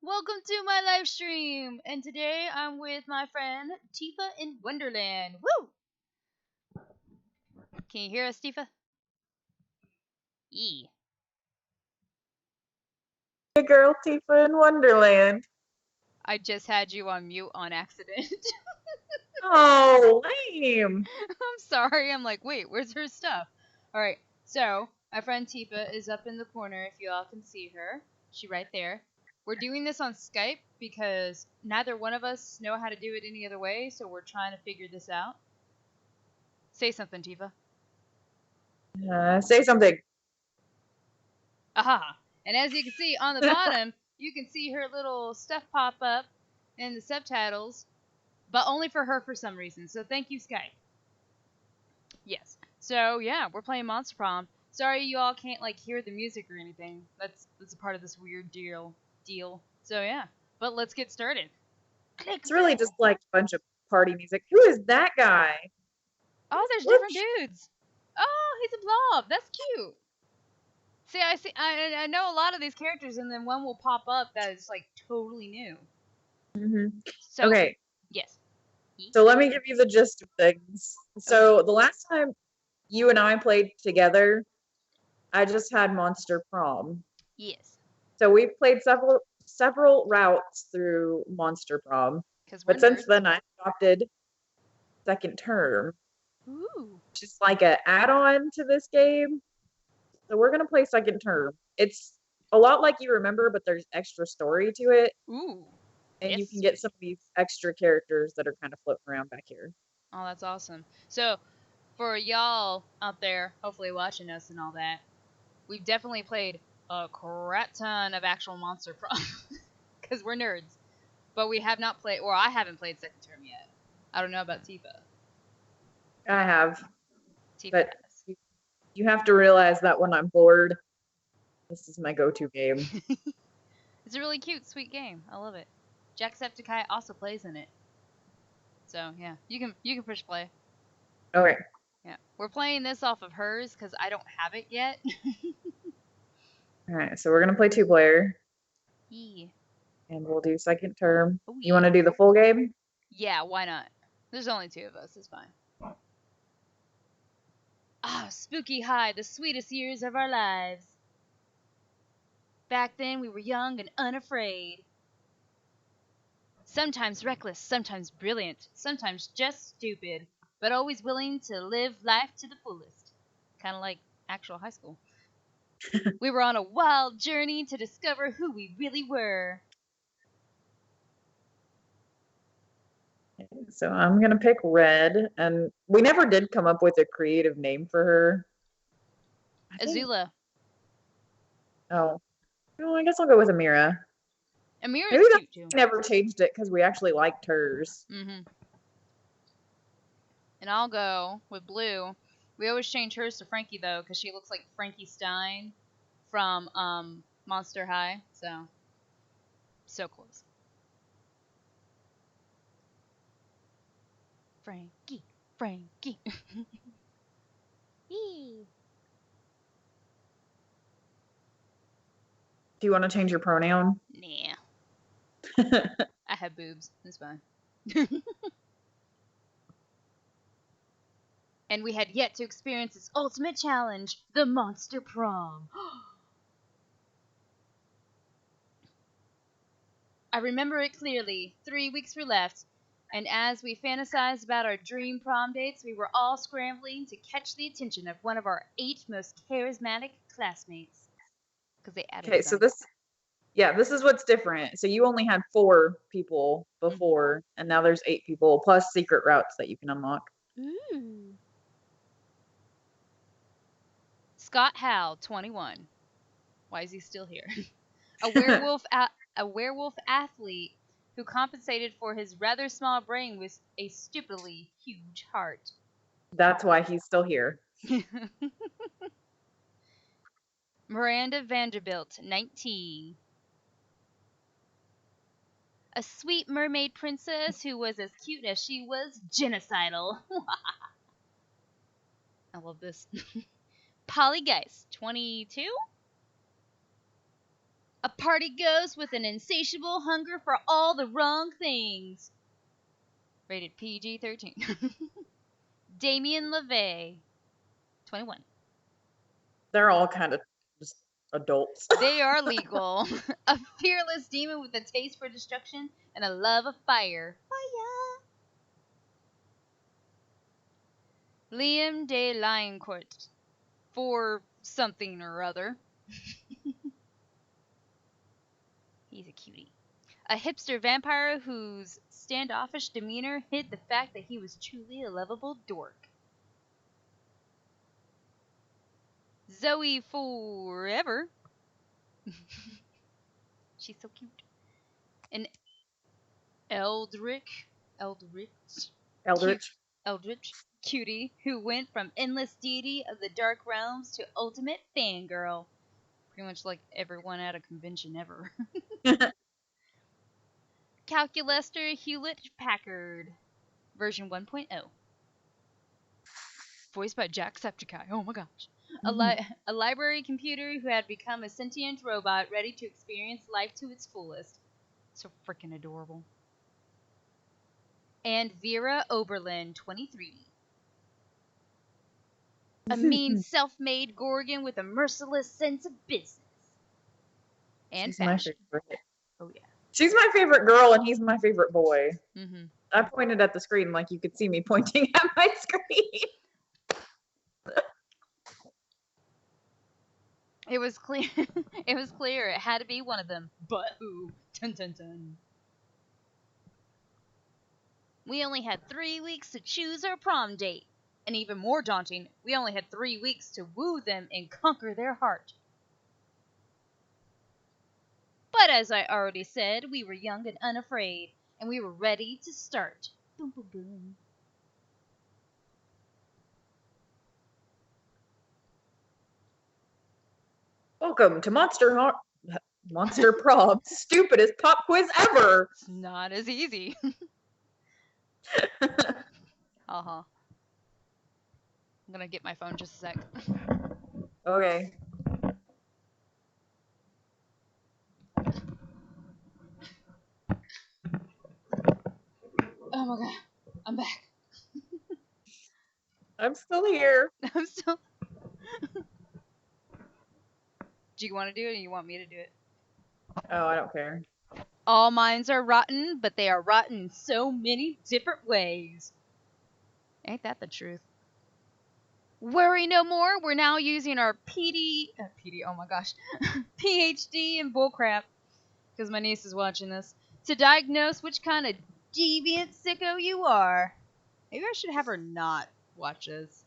Welcome to my live stream, and today I'm with my friend Tifa in Wonderland. Woo! Can you hear us, Tifa? Yee. Hey girl, Tifa in Wonderland. I just had you on mute on accident. Oh, lame. I'm sorry. I'm like, wait, where's her stuff? Alright, so my friend Tifa is up in the corner if you all can see her. She right there. We're doing this on Skype because neither one of us know how to do it any other way, so we're trying to figure this out. Say something, Tifa. Say something. Aha! And as you can see on the bottom, you can see her little stuff pop up in the subtitles, but only for her for some reason. So thank you, Skype. Yes. So yeah, we're playing Monster Prom. Sorry you all can't like hear the music or anything. That's a part of this weird deal. So yeah, but let's get started. It's really just like a bunch of party music. Who is that guy? Oh, there's different dudes. Oh, he's a blob. That's cute. See, I know a lot of these characters, and then one will pop up that is like totally new. So, Okay. yes. So let me give you the gist of things. So the last time you and I played together, I just had Monster Prom. Yes. So we've played several routes through Monster Prom. But since then I adopted Second Term. Ooh. Just like an add-on to this game. So we're gonna play Second Term. It's a lot like You Remember, but there's extra story to it. Ooh. And yes. You can get some of these extra characters that are kind of floating around back here. Oh, that's awesome. So, for y'all out there, hopefully watching us and all that, we've definitely played a crap ton of actual Monster Prom. Because we're nerds. But we have not played, or I haven't played Second Term yet. I don't know about Tifa. I have. Tifa but has. You have to realize that when I'm bored, this is my go-to game. It's a really cute, sweet game. I love it. Jacksepticeye also plays in it. So yeah, you can push play. Okay. Yeah, we're playing this off of hers because I don't have it yet. All right, so we're gonna play 2-player. Yeah. And we'll do Second Term. Oh, You want to do the full game? Yeah, why not? There's only 2 of us. It's fine. Ah, spooky high, the sweetest years of our lives. Back then we were young and unafraid. Sometimes reckless, sometimes brilliant, sometimes just stupid, but always willing to live life to the fullest. Kind of like actual high school. We were on a wild journey to discover who we really were. So I'm gonna pick Red, and we never did come up with a creative name for her. Azula. Oh, well, I guess I'll go with Amira. Amira's Maybe cute too. We never changed it because we actually liked hers. And I'll go with Blue. We always change hers to Frankie though, because she looks like Frankie Stein from Monster High. So close. Frankie. Do you want to change your pronoun? Nah. I have boobs. It's fine. And we had yet to experience its ultimate challenge, the Monster Prom. I remember it clearly. 3 weeks were left, and as we fantasized about our dream prom dates, we were all scrambling to catch the attention of one of our 8 most charismatic classmates. Because they added Okay, so this is what's different. So you only had 4 people before, and now there's 8 people, plus secret routes that you can unlock. Ooh. Scott Howell, 21. Why is he still here? A werewolf athlete who compensated for his rather small brain with a stupidly huge heart. That's why he's still here. Miranda Vanderbilt, 19. A sweet mermaid princess who was as cute as she was genocidal. I love this. Polly Geist, 22. A party ghost with an insatiable hunger for all the wrong things. Rated PG-13. Damien LaVey, 21. They're all kind of just adults. They are legal. A fearless demon with a taste for destruction and a love of fire. Fire! Liam de Liancourt, for something or other. He's a cutie. A hipster vampire whose standoffish demeanor hid the fact that he was truly a lovable dork. Zoe Forever. She's so cute. An Eldritch cutie who went from endless deity of the dark realms to ultimate fangirl. Pretty much like everyone at a convention ever. Calculester Hewlett Packard, version 1.0. Voiced by Jacksepticeye. Oh my gosh. A library computer who had become a sentient robot ready to experience life to its fullest. So freaking adorable. And Vera Oberlin, 23. A mean, self-made Gorgon with a merciless sense of business. And She's fashion. my favorite. Oh, yeah. She's my favorite girl, and he's my favorite boy. Mm-hmm. I pointed at the screen like you could see me pointing at my screen. It was clear. It was clear. It had to be one of them. But who? Dun dun dun. We only had 3 weeks to choose our prom date. And even more daunting, we only had 3 weeks to woo them and conquer their heart. But as I already said, we were young and unafraid, and we were ready to start. Boom, boom, boom. Welcome to Monster Prom, stupidest pop quiz ever. It's not as easy. Uh-huh. I'm gonna get my phone just a sec. Okay. Oh my god, I'm back. I'm still here. I'm still. Do you want to do it or you want me to do it? Oh, I don't care. All minds are rotten, but they are rotten in so many different ways. Ain't that the truth? Worry no more. We're now using our oh my gosh, PhD in bullcrap, because my niece is watching this, to diagnose which kind of deviant sicko you are. Maybe I should have her not watch this.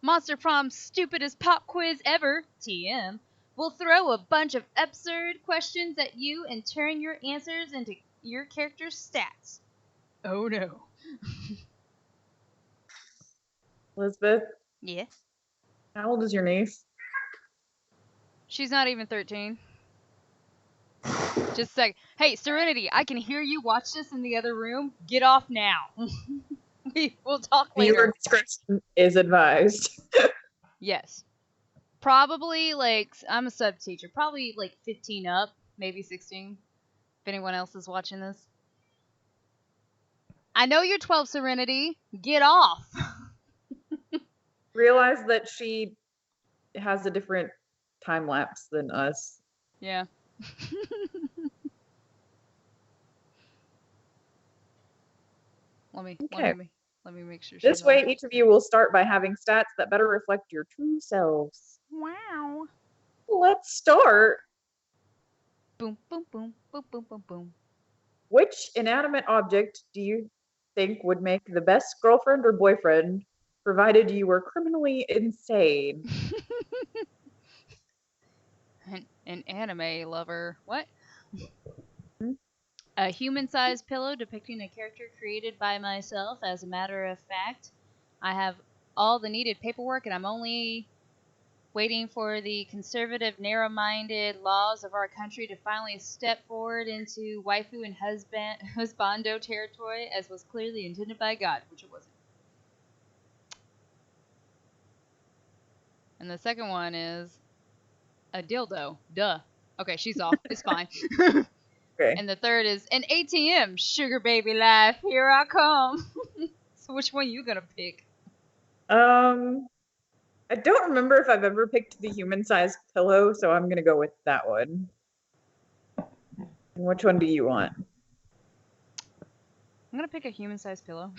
Monster Prom's stupidest pop quiz ever, TM, will throw a bunch of absurd questions at you and turn your answers into your character's stats. Oh no. Elizabeth? Yeah? How old is your niece? She's not even 13. Just a sec. Hey, Serenity, I can hear you watch this in the other room. Get off now. We'll talk later. Viewer discretion is advised. Yes. Probably, I'm a sub teacher. Probably, 15 up. Maybe 16. If anyone else is watching this. I know you're 12, Serenity. Get off. Realize that she has a different time lapse than us. Yeah. Let me make sure. This way, each of you will start by having stats that better reflect your true selves. Wow. Let's start. Boom, boom, boom, boom, boom, boom, boom. Which inanimate object do you think would make the best girlfriend or boyfriend, provided you were criminally insane? An anime lover. What? Hmm? A human-sized pillow depicting a character created by myself. As a matter of fact, I have all the needed paperwork, and I'm only waiting for the conservative, narrow-minded laws of our country to finally step forward into waifu and husbando territory, as was clearly intended by God, which it wasn't. And the second one is a dildo. Duh. Okay, she's off. It's fine. Okay. And the third is an ATM. Sugar baby life, here I come. So which one you gonna pick? I don't remember if I've ever picked the human-sized pillow, so I'm gonna go with that one. Which one do you want? I'm gonna pick a human-sized pillow.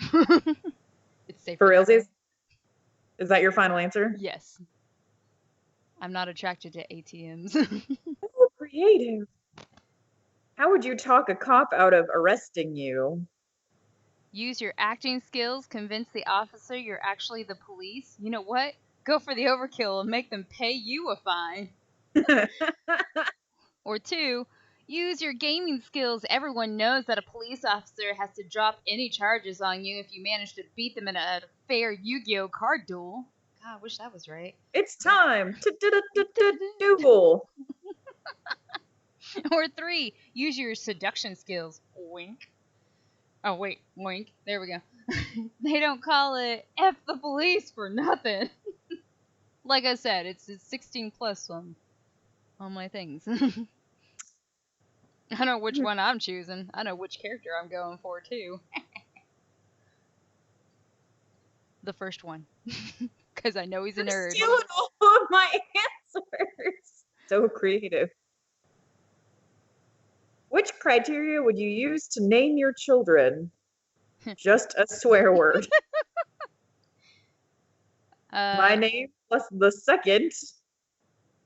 It's safer. For that way. realsies? Is that your final answer? Yes. I'm not attracted to ATMs. Oh, creative. How would you talk a cop out of arresting you? Use your acting skills, convince the officer you're actually the police. You know what? Go for the overkill and make them pay you a fine. Or 2, use your gaming skills. Everyone knows that a police officer has to drop any charges on you if you manage to beat them in a fair Yu-Gi-Oh card duel. God, I wish that was right. It's time to duel. Or 3, use your seduction skills. Wink. Oh, wait, wink. There we go. They don't call it F the police for nothing. Like I said, it's 16 plus on my things. I know which one I'm choosing. I know which character I'm going for, too. The first one. Because I know he's a nerd. Stealing all of my answers. So creative. Which criteria would you use to name your children? Just a swear word. My name plus the second.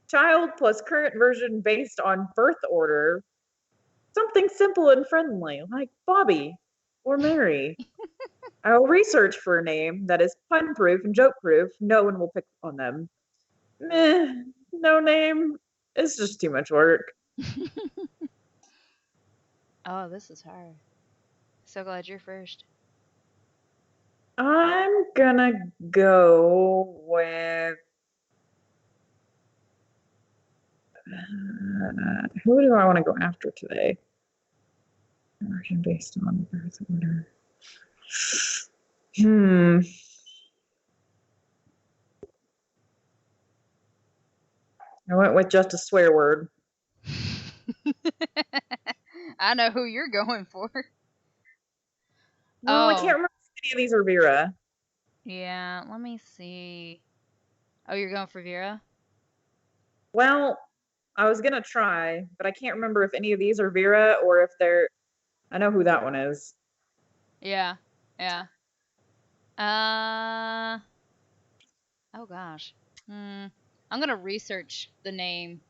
Child plus current version based on birth order. Something simple and friendly, like Bobby or Mary. I'll research for a name that is pun-proof and joke-proof. No one will pick on them. Meh, no name. It's just too much work. Oh, this is hard. So glad you're first. I'm gonna go with... who do I want to go after today? Version based on birth order. I went with just a swear word. I know who you're going for. No, I can't remember if any of these are Vera. Yeah, let me see. Oh, you're going for Vera? Well, I was gonna try, but I can't remember if any of these are Vera or if they're... I know who that one is. Yeah, yeah. Oh gosh. I'm gonna research the name.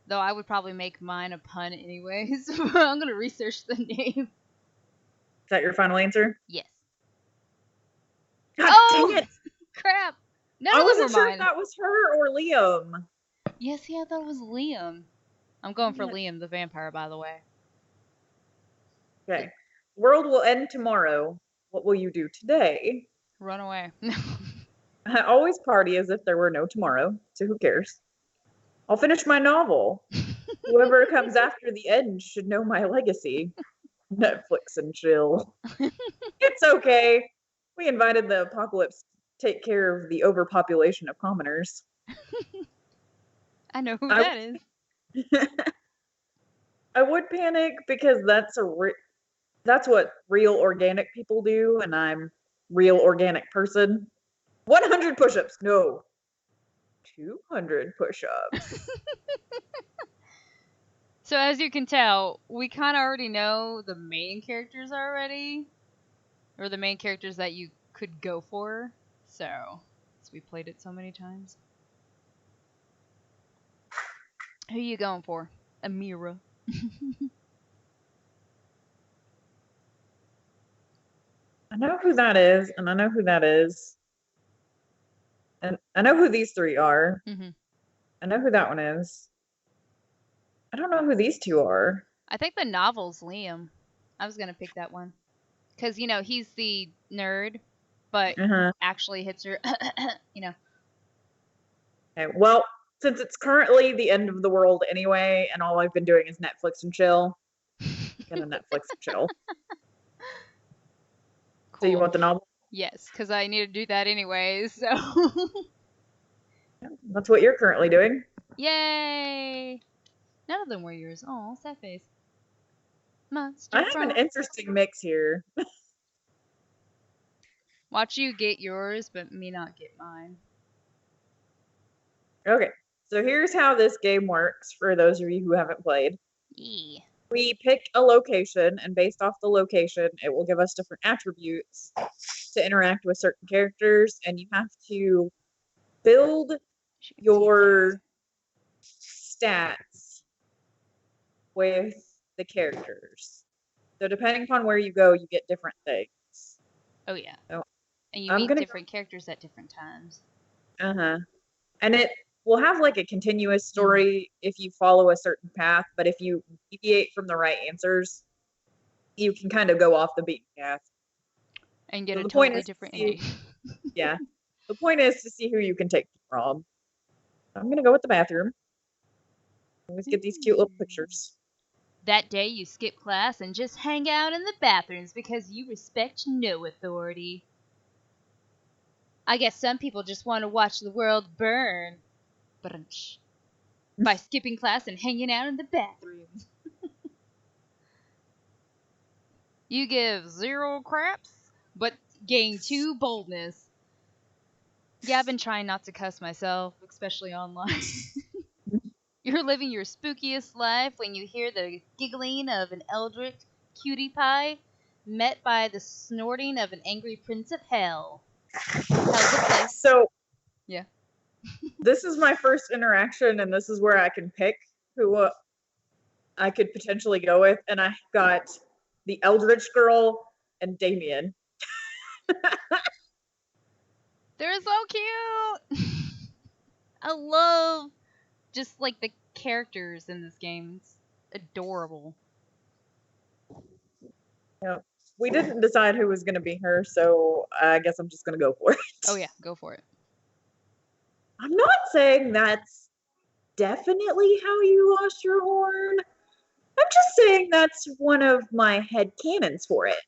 Though I would probably make mine a pun anyways. I'm gonna research the name. Is that your final answer? Yes. God dang it! Crap! None I of them wasn't were sure mine. if that was her or Liam. Yes, yeah, that was Liam. I'm going for Yeah. Liam the vampire, by the way. Okay. World will end tomorrow. What will you do today? Run away. I always party as if there were no tomorrow, so who cares? I'll finish my novel. Whoever comes after the end should know my legacy. Netflix and chill. It's okay. We invited the apocalypse to take care of the overpopulation of commoners. I know who that is. I would panic because that's what real organic people do, and I'm real organic person. 100 push-ups. No. 200 push-ups. So as you can tell, we kind of already know the main characters already. Or the main characters that you could go for. So we played it so many times. Who are you going for? Amira. I know who that is, and I know who that is. And I know who these three are. Mm-hmm. I know who that one is. I don't know who these two are. I think the novel's Liam. I was going to pick that one. Because, he's the nerd, but actually hits her, Okay, well, since it's currently the end of the world anyway, and all I've been doing is Netflix and chill, I'm gonna Netflix and chill. Cool. So you want the novel? Yes, because I need to do that anyways, so. Yeah, that's what you're currently doing. Yay! None of them were yours. Oh, sad face. Monster I have Prom. an interesting mix here. Watch you get yours, but me not get mine. Okay, so here's how this game works for those of you who haven't played. Yeah. We pick a location, and based off the location, it will give us different attributes to interact with certain characters, and you have to build your stats with the characters. So depending upon where you go, you get different things. Oh yeah. So And you I'm meet gonna different characters at different times. Uh-huh. And it will have like a continuous story if you follow a certain path, but if you deviate from the right answers, you can kind of go off the beaten path. And get So a the point totally is to different see, ending. yeah. The point is to see who you can take from. I'm gonna go with the bathroom. Let's get these cute little pictures. That day you skip class and just hang out in the bathrooms because you respect no authority. I guess some people just want to watch the world burn. Brunch. By skipping class and hanging out in the bathrooms. You give 0 craps, but gain 2 boldness. Yeah, I've been trying not to cuss myself, especially online. You're living your spookiest life when you hear the giggling of an eldritch cutie pie, met by the snorting of an angry prince of hell. Hell's a place. So Yeah. this is my first interaction, and this is where I can pick who I could potentially go with, and I got the Eldritch Girl and Damien. They're so cute! I love just like the characters in this game. It's adorable. Yeah. We didn't decide who was going to be her, so I guess I'm just going to go for it. Oh yeah, go for it. I'm not saying that's definitely how you lost your horn. I'm just saying that's one of my head canons for it.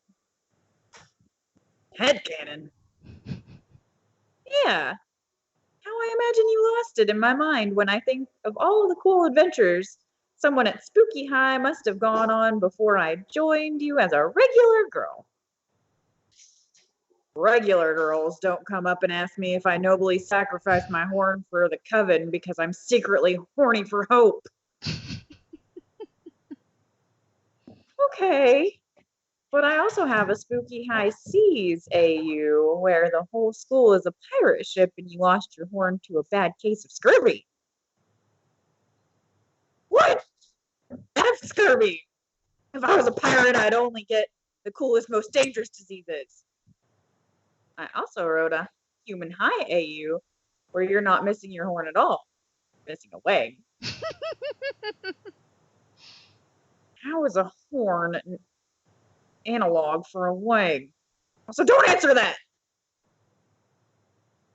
Head canon? Yeah. How I imagine you lost it in my mind when I think of all of the cool adventures someone at Spooky High must have gone on before I joined you as a regular girl. Regular girls don't come up and ask me if I nobly sacrificed my horn for the coven because I'm secretly horny for hope. Okay. But I also have a Spooky High Seas AU where the whole school is a pirate ship and you lost your horn to a bad case of scurvy. What? F scurvy! If I was a pirate, I'd only get the coolest, most dangerous diseases. I also wrote a Human High AU where you're not missing your horn at all. You're missing a leg. How is a horn an analog for a leg? So don't answer that!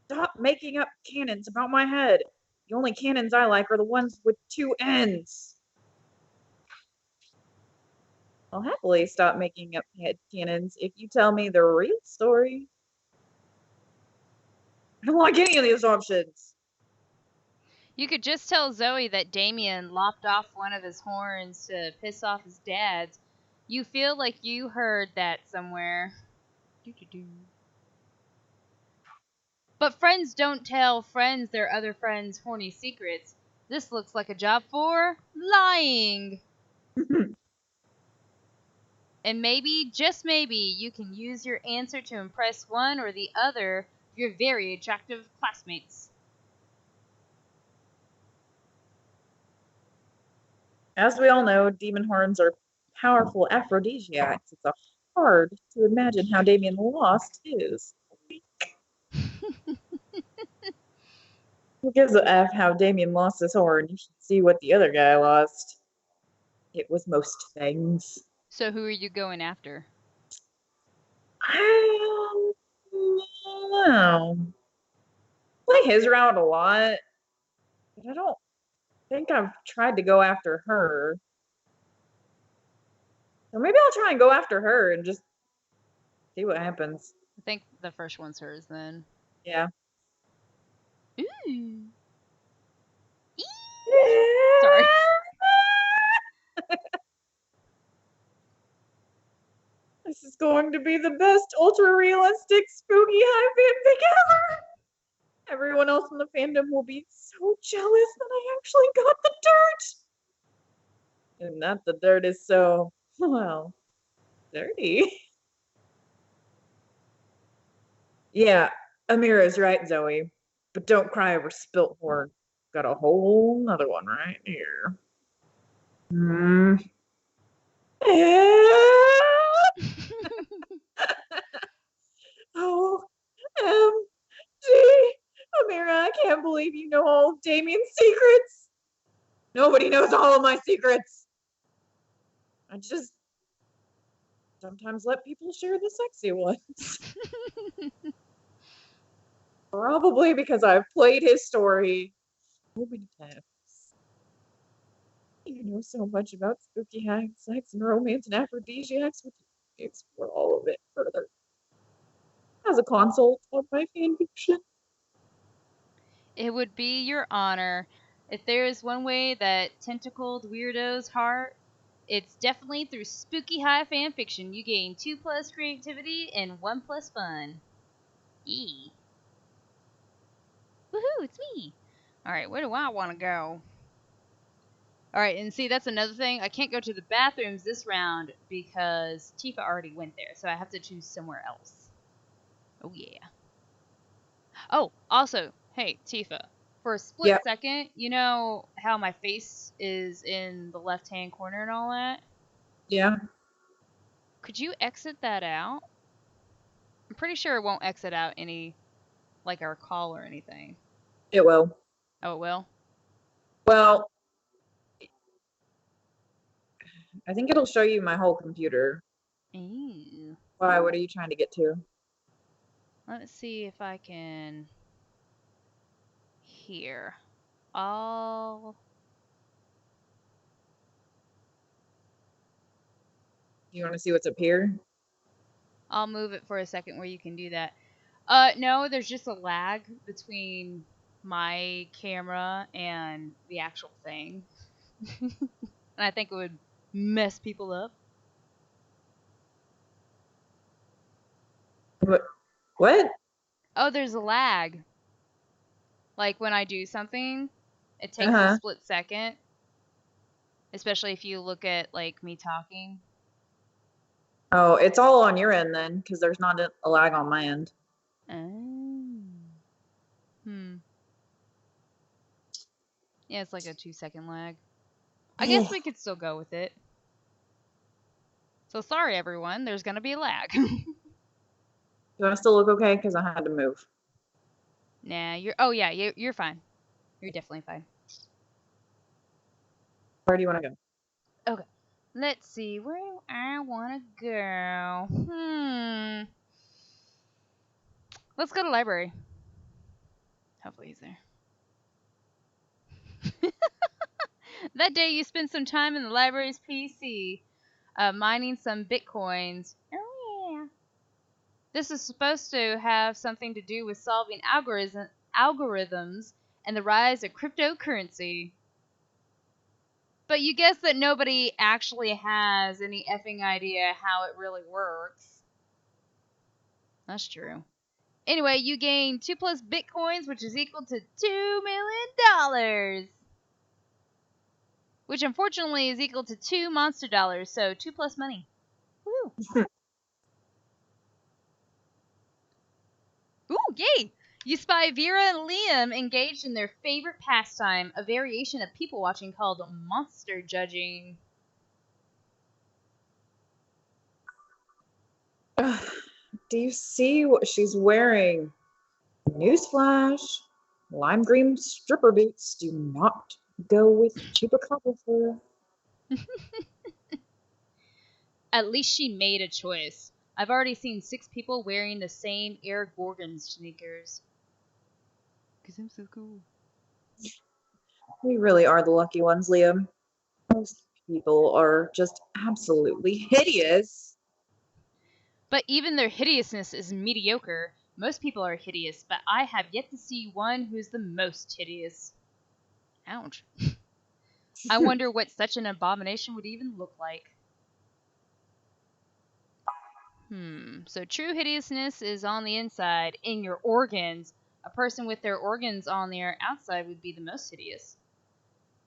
Stop making up cannons about my head. The only cannons I like are the ones with 2 ends. I'll happily stop making up head cannons if you tell me the real story. I don't like any of these options. You could just tell Zoe that Damien lopped off one of his horns to piss off his dad's. You feel like you heard that somewhere. Doo-doo-doo. But friends don't tell friends their other friends' horny secrets. This looks like a job for lying. And maybe, just maybe, you can use your answer to impress one or the other of your very attractive classmates. As we all know, demon horns are powerful aphrodisiacs. It's hard to imagine how Damien lost his. Who gives a F how Damien lost his horn? You should see what the other guy lost. It was most things. So who are you going after? I don't know. Play his route a lot, but I don't think I've tried to go after her. Or maybe I'll try and go after her and just see what happens. I think the first one's hers then. Yeah. Ooh. Yeah. Sorry. going to be the best ultra-realistic spooky high fanfic ever. Everyone else in the fandom will be so jealous that I actually got the dirt. And that the dirt is so, well, dirty. Yeah, Amira's right, Zoe. But don't cry over spilt horn. Got a whole nother one right here. Hmm. Oh, gee, Amira, I can't believe you know all of Damien's secrets. Nobody knows all of my secrets. I just sometimes let people share the sexy ones. Probably because I've played his story so many times. You know so much about spooky hacks, sex, and romance and aphrodisiacs. Would you explore all of it further? As a consult on my fanfiction. It would be your honor. If there is one way that tentacled weirdos heart, it's definitely through spooky high fanfiction. You gain 2+ creativity and 1+ fun. Yee. Woohoo, it's me. Alright, where do I want to go? Alright, and see, that's another thing. I can't go to the bathrooms this round because Tifa already went there, so I have to choose somewhere else. Oh, yeah. Oh, also, hey, Tifa. For a split second, you know how my face is in the left-hand corner and all that? Yeah. Could you exit that out? I'm pretty sure it won't exit out any, like our call or anything. It will. Oh, it will? Well, I think it'll show you my whole computer. Ew. Why? What are you trying to get to? Let's see if I can... Here. I'll... You want to see what's up here? I'll move it for a second where you can do that. No, there's just a lag between my camera and the actual thing. And I think it would mess people up. What? Oh, there's a lag. Like when I do something, it takes a split second. Especially if you look at like me talking. Oh, it's all on your end then, because there's not a lag on my end. Oh. Yeah, it's like a 2-second lag. I guess we could still go with it. So sorry, everyone. There's gonna be a lag. Do I still look okay? Because I had to move. Nah, you're... Oh, yeah, you're fine. You're definitely fine. Where do you want to go? Okay. Let's see. Where do I want to go? Let's go to library. Hopefully he's there. That day you spent some time in the library's PC, mining some bitcoins. Oh, yeah. This is supposed to have something to do with solving algorithms and the rise of cryptocurrency. But you guess that nobody actually has any effing idea how it really works. That's true. Anyway, you gain 2+ bitcoins, which is equal to $2 million. Which unfortunately is equal to 2 monster dollars, so 2+ money. Woo! Ooh, yay! You spy Vera and Liam engaged in their favorite pastime, a variation of people watching called monster judging. Do you see what she's wearing? Newsflash. Lime green stripper boots do not go with chupacabra fur. At least she made a choice. I've already seen 6 people wearing the same Air Gorgon sneakers. Because I'm so cool. We really are the lucky ones, Liam. Most people are just absolutely hideous. But even their hideousness is mediocre. Most people are hideous, but I have yet to see one who's the most hideous. Ouch. I wonder what such an abomination would even look like. So true hideousness is on the inside, in your organs. A person with their organs on their outside would be the most hideous.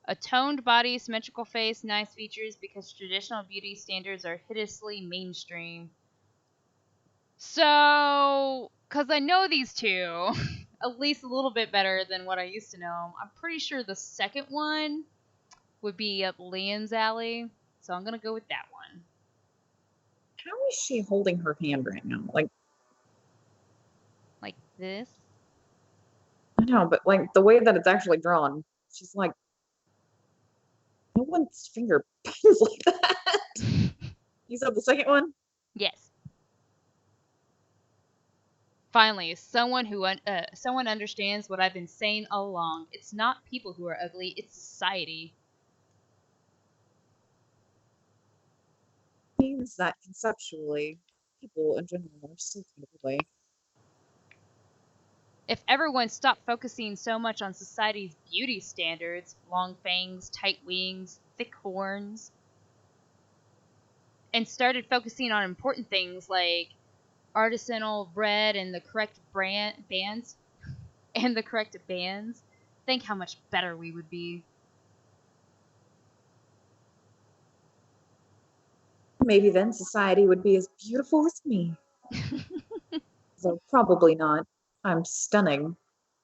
A toned body, symmetrical face, nice features, because traditional beauty standards are hideously mainstream. So, because I know these two at least a little bit better than what I used to know, I'm pretty sure the second one would be up Liam's alley. So I'm going to go with that one. How is she holding her hand right now? Like this? I know, but like the way that it's actually drawn, she's like, no one's finger bends like that. You said the second one? Yes. Finally, someone someone understands what I've been saying all along. It's not people who are ugly, it's society. Means that conceptually, people in general are still kind of ugly. If everyone stopped focusing so much on society's beauty standards, long fangs, tight wings, thick horns, and started focusing on important things like artisanal bread and the correct bands, think how much better we would be. Maybe then society would be as beautiful as me. Though probably not. I'm stunning.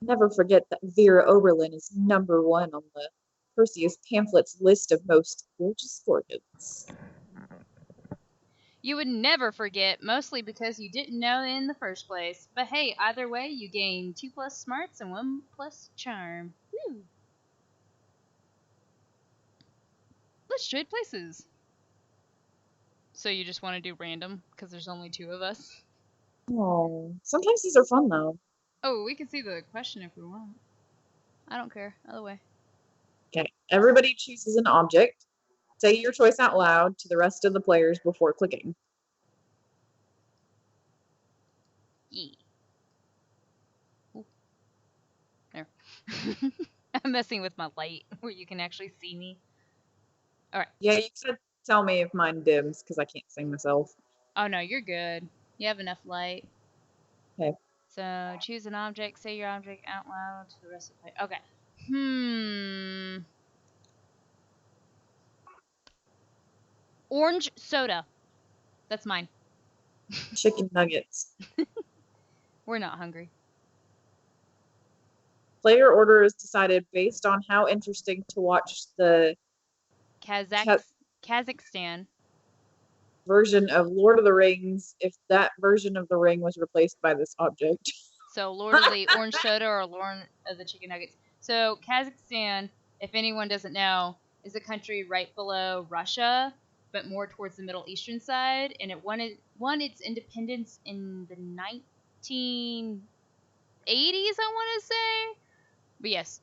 Never forget that Vera Oberlin is #1 on the Perseus pamphlet's list of most gorgeous orchids. You would never forget, mostly because you didn't know in the first place. But hey, either way, you gain 2 plus smarts and 1 plus charm. Woo. Let's trade places. So you just want to do random because there's only 2 of us? Oh, sometimes these are fun though. Oh, we can see the question if we want. I don't care. Either way. Okay, everybody chooses an object. Say your choice out loud to the rest of the players before clicking. Yeah. Ooh. There. I'm messing with my light where you can actually see me. Alright. Yeah, you could tell me if mine dims because I can't see myself. Oh no, you're good. You have enough light. Okay. So choose an object, say your object out loud to the rest of the play. Okay. Orange soda. That's mine. Chicken nuggets. We're not hungry. Player order is decided based on how interesting to watch the Kazakhstan. Version of Lord of the Rings if that version of the ring was replaced by this object. So Lord of the Orange Soda or Lord of the Chicken Nuggets. So Kazakhstan, if anyone doesn't know, is a country right below Russia, but more towards the Middle Eastern side, and it won its independence in the 1980s, I want to say. But yes,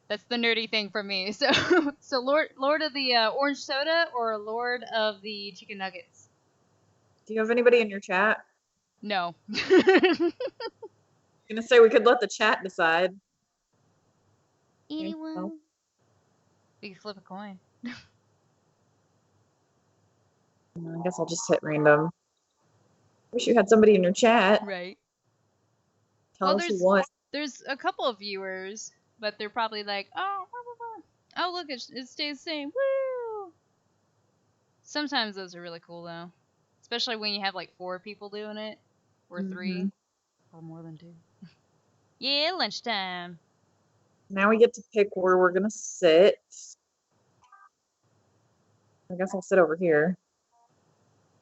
that's the nerdy thing for me. So so Lord of the Orange Soda or Lord of the Chicken Nuggets. Do you have anybody in your chat? No. I'm gonna say we could let the chat decide. Anyone? Okay, We can flip a coin. I guess I'll just hit random. Wish you had somebody in your chat. Right. Tell us who won. There's a couple of viewers, but they're probably like, oh, oh look, it stays the same. Woo! Sometimes those are really cool though, especially when you have like 4 people doing it, or 3, or more than 2. Yeah, lunchtime. Now we get to pick where we're gonna sit. I guess I'll sit over here.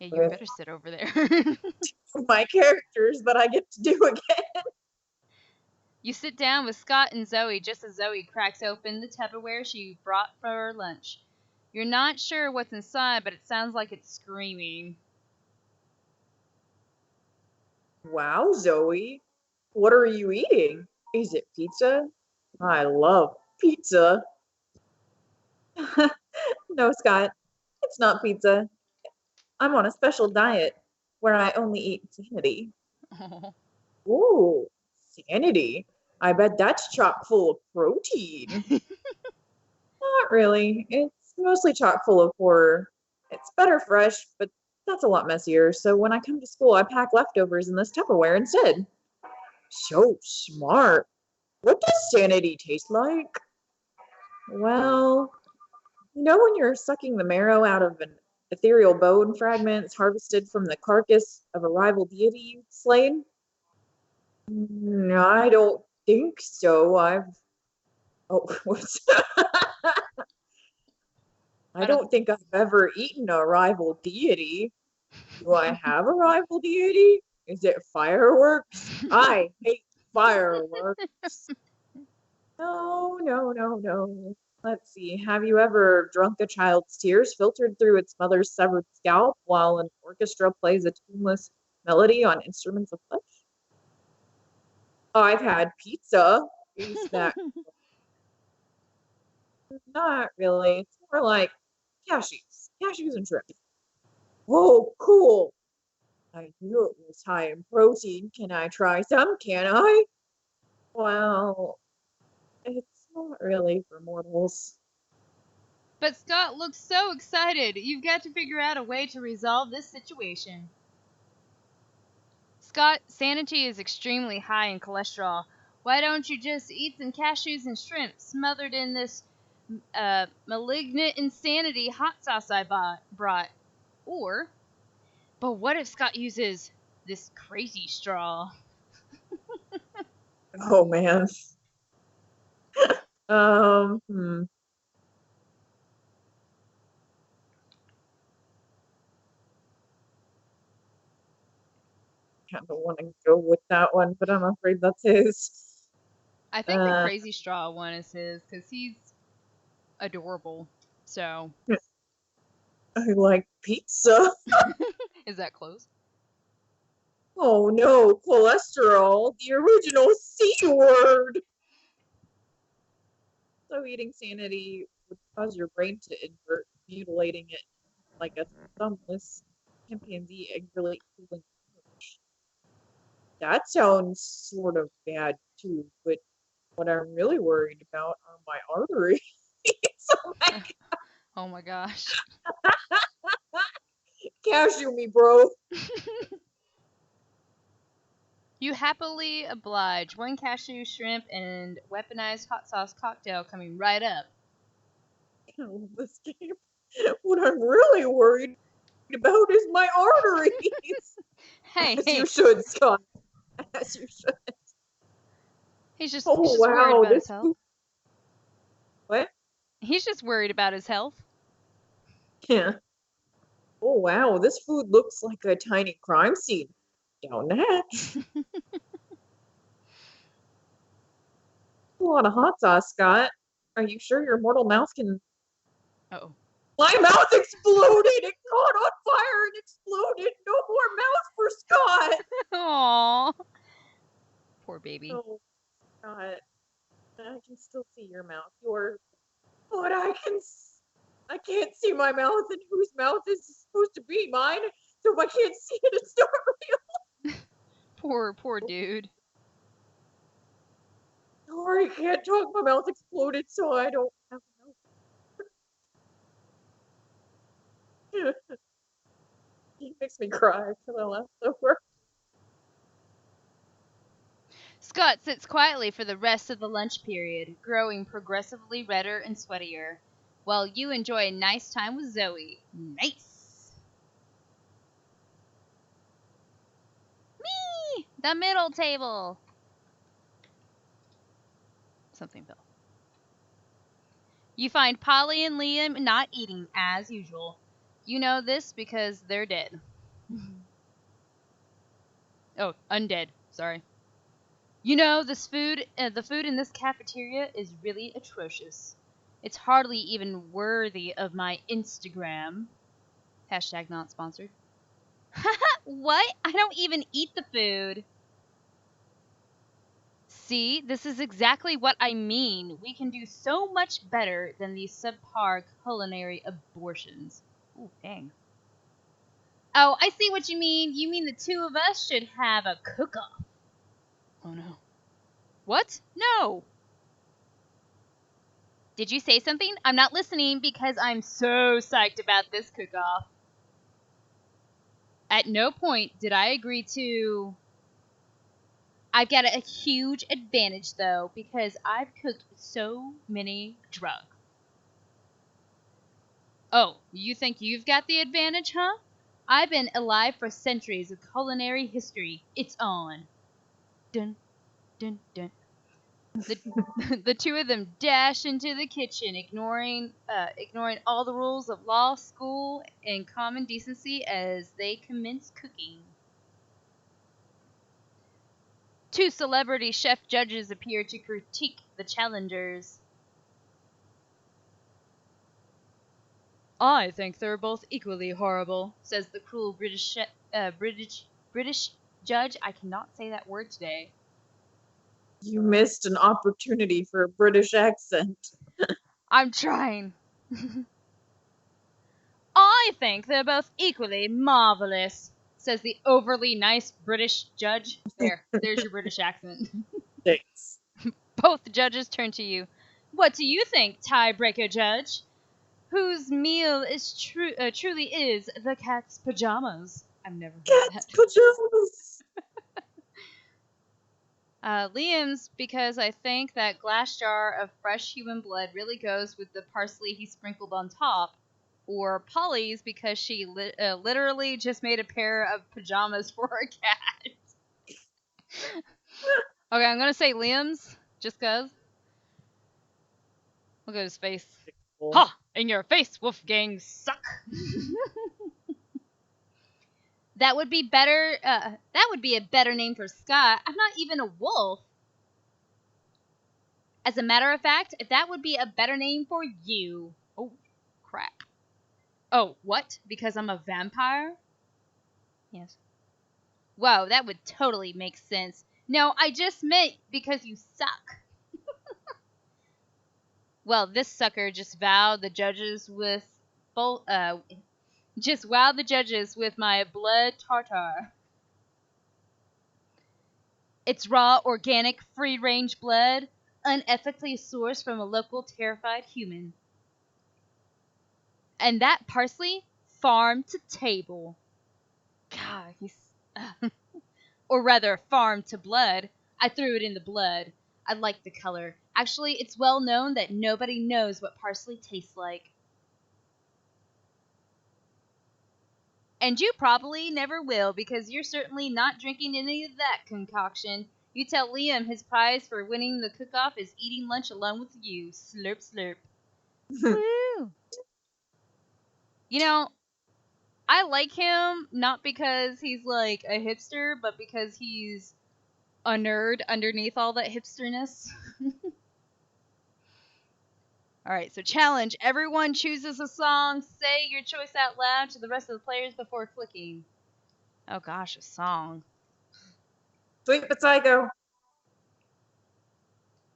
Yeah, you better sit over there. My characters that I get to do again. You sit down with Scott and Zoe just as Zoe cracks open the Tupperware she brought for lunch. You're not sure what's inside, but it sounds like it's screaming. Wow, Zoe. What are you eating? Is it pizza? I love pizza. No, Scott, it's not pizza. I'm on a special diet where I only eat sanity. Oh. Ooh, sanity. I bet that's chock full of protein. Not really. It's mostly chock full of horror. It's better fresh, but That's a lot messier. So when I come to school, I pack leftovers in this Tupperware instead. So smart. What does sanity taste like? Well, when you're sucking the marrow out of an ethereal bone fragments harvested from the carcass of a rival deity you've slain? I don't think so. Oh, what's I I don't. don't think I've ever eaten a rival deity. Do I have a rival deity? Is it fireworks? I hate fireworks. No, no, no, no. Let's see. Have you ever drunk a child's tears filtered through its mother's severed scalp while an orchestra plays a tuneless melody on instruments of flesh? I've had pizza. Is that not really? It's more like cashews and shrimp. Oh, cool. I knew it was high in protein. Can I try some? Can I? Well, it's not really for mortals. But Scott looks so excited. You've got to figure out a way to resolve this situation. Scott, sanity is extremely high in cholesterol. Why don't you just eat some cashews and shrimp smothered in this malignant insanity hot sauce I brought? But what if Scott uses this crazy straw? Oh man. Hmm. Kind of want to go with that one, but I'm afraid that's his. I think the crazy straw one is his because he's adorable. So, I like pizza. is that close? Oh no, cholesterol, the original C word. So eating sanity would cause your brain to invert, mutilating it like a thumbless chimpanzee angrily cooling. That sounds sort of bad too, but what I'm really worried about are my arteries. Oh my Oh my gosh. cashew me, bro. You happily oblige. One cashew, shrimp, and weaponized hot sauce cocktail coming right up. This game. What I'm really worried about is my arteries. Hey, As hey. you should, Scott. As you should. He's just Oh worried wow, about his this health. food. What? He's just worried about his health. Yeah. Oh wow, this food looks like a tiny crime scene. Down the hatch. A lot of hot sauce, Scott. Are you sure your mortal mouth can? Uh-oh. My mouth exploded! It caught on fire and exploded! No more mouth for Scott! Aww. Poor baby. Oh, Scott. I can still see your mouth. But I can't see my mouth, and whose mouth is supposed to be mine? So if I can't see it, it's not real. Poor dude. Sorry, I can't talk. My mouth exploded, so I don't have a mouth. He makes me cry for the leftover. Scott sits quietly for the rest of the lunch period, growing progressively redder and sweatier, while you enjoy a nice time with Zoe. Nice! Me! The middle table! Something fell. You find Polly and Liam not eating as usual. You know this because they're dead. Oh, undead. Sorry. You know, the food in this cafeteria is really atrocious. It's hardly even worthy of my Instagram. Hashtag not sponsored. What? I don't even eat the food. See, this is exactly what I mean. We can do so much better than these subpar culinary abortions. Ooh, dang. Oh, I see what you mean. You mean the two of us should have a cook-off. Oh no. What? No. Did you say something? I'm not listening because I'm so psyched about this cook-off. At no point did I agree to... I've got a huge advantage, though, because I've cooked so many drugs. Oh, you think you've got the advantage, huh? I've been alive for centuries of culinary history. It's on. Dun, dun, dun. The two of them dash into the kitchen, ignoring all the rules of law, school, and common decency as they commence cooking. Two celebrity chef judges appear to critique the challengers. I think they're both equally horrible, says the cruel British judge. I cannot say that word today. You missed an opportunity for a British accent. I'm trying. I think they're both equally marvelous, says the overly nice British judge. There's your British accent. Thanks. Both judges turn to you. What do you think, tiebreaker judge? Whose meal is truly is the cat's pajamas? I've never heard Cat's that. pajamas! Liam's, because I think that glass jar of fresh human blood really goes with the parsley he sprinkled on top. Or Polly's, because she literally just made a pair of pajamas for a cat. Okay, I'm gonna say Liam's, just cause. Look at his face. Cool. Ha! In your face, Wolfgang suck! That would be better, that would be a better name for Scott. I'm not even a wolf. As a matter of fact, that would be a better name for you. Oh, crap. Oh, what? Because I'm a vampire? Yes. Whoa, that would totally make sense. No, I just meant because you suck. Well, this sucker just wowed the judges with my blood tartar. It's raw, organic, free-range blood, unethically sourced from a local terrified human. And that parsley, farm to table. God, he's... or rather, farm to blood. I threw it in the blood. I like the color. Actually, it's well known that nobody knows what parsley tastes like. And you probably never will, because you're certainly not drinking any of that concoction. You tell Liam his prize for winning the cook-off is eating lunch alone with you. Slurp, slurp. Woo! You know, I like him not because he's like a hipster, but because he's a nerd underneath all that hipsterness. Alright, so challenge. Everyone chooses a song. Say your choice out loud to the rest of the players before clicking. Oh gosh, a song. Sweet but Psycho.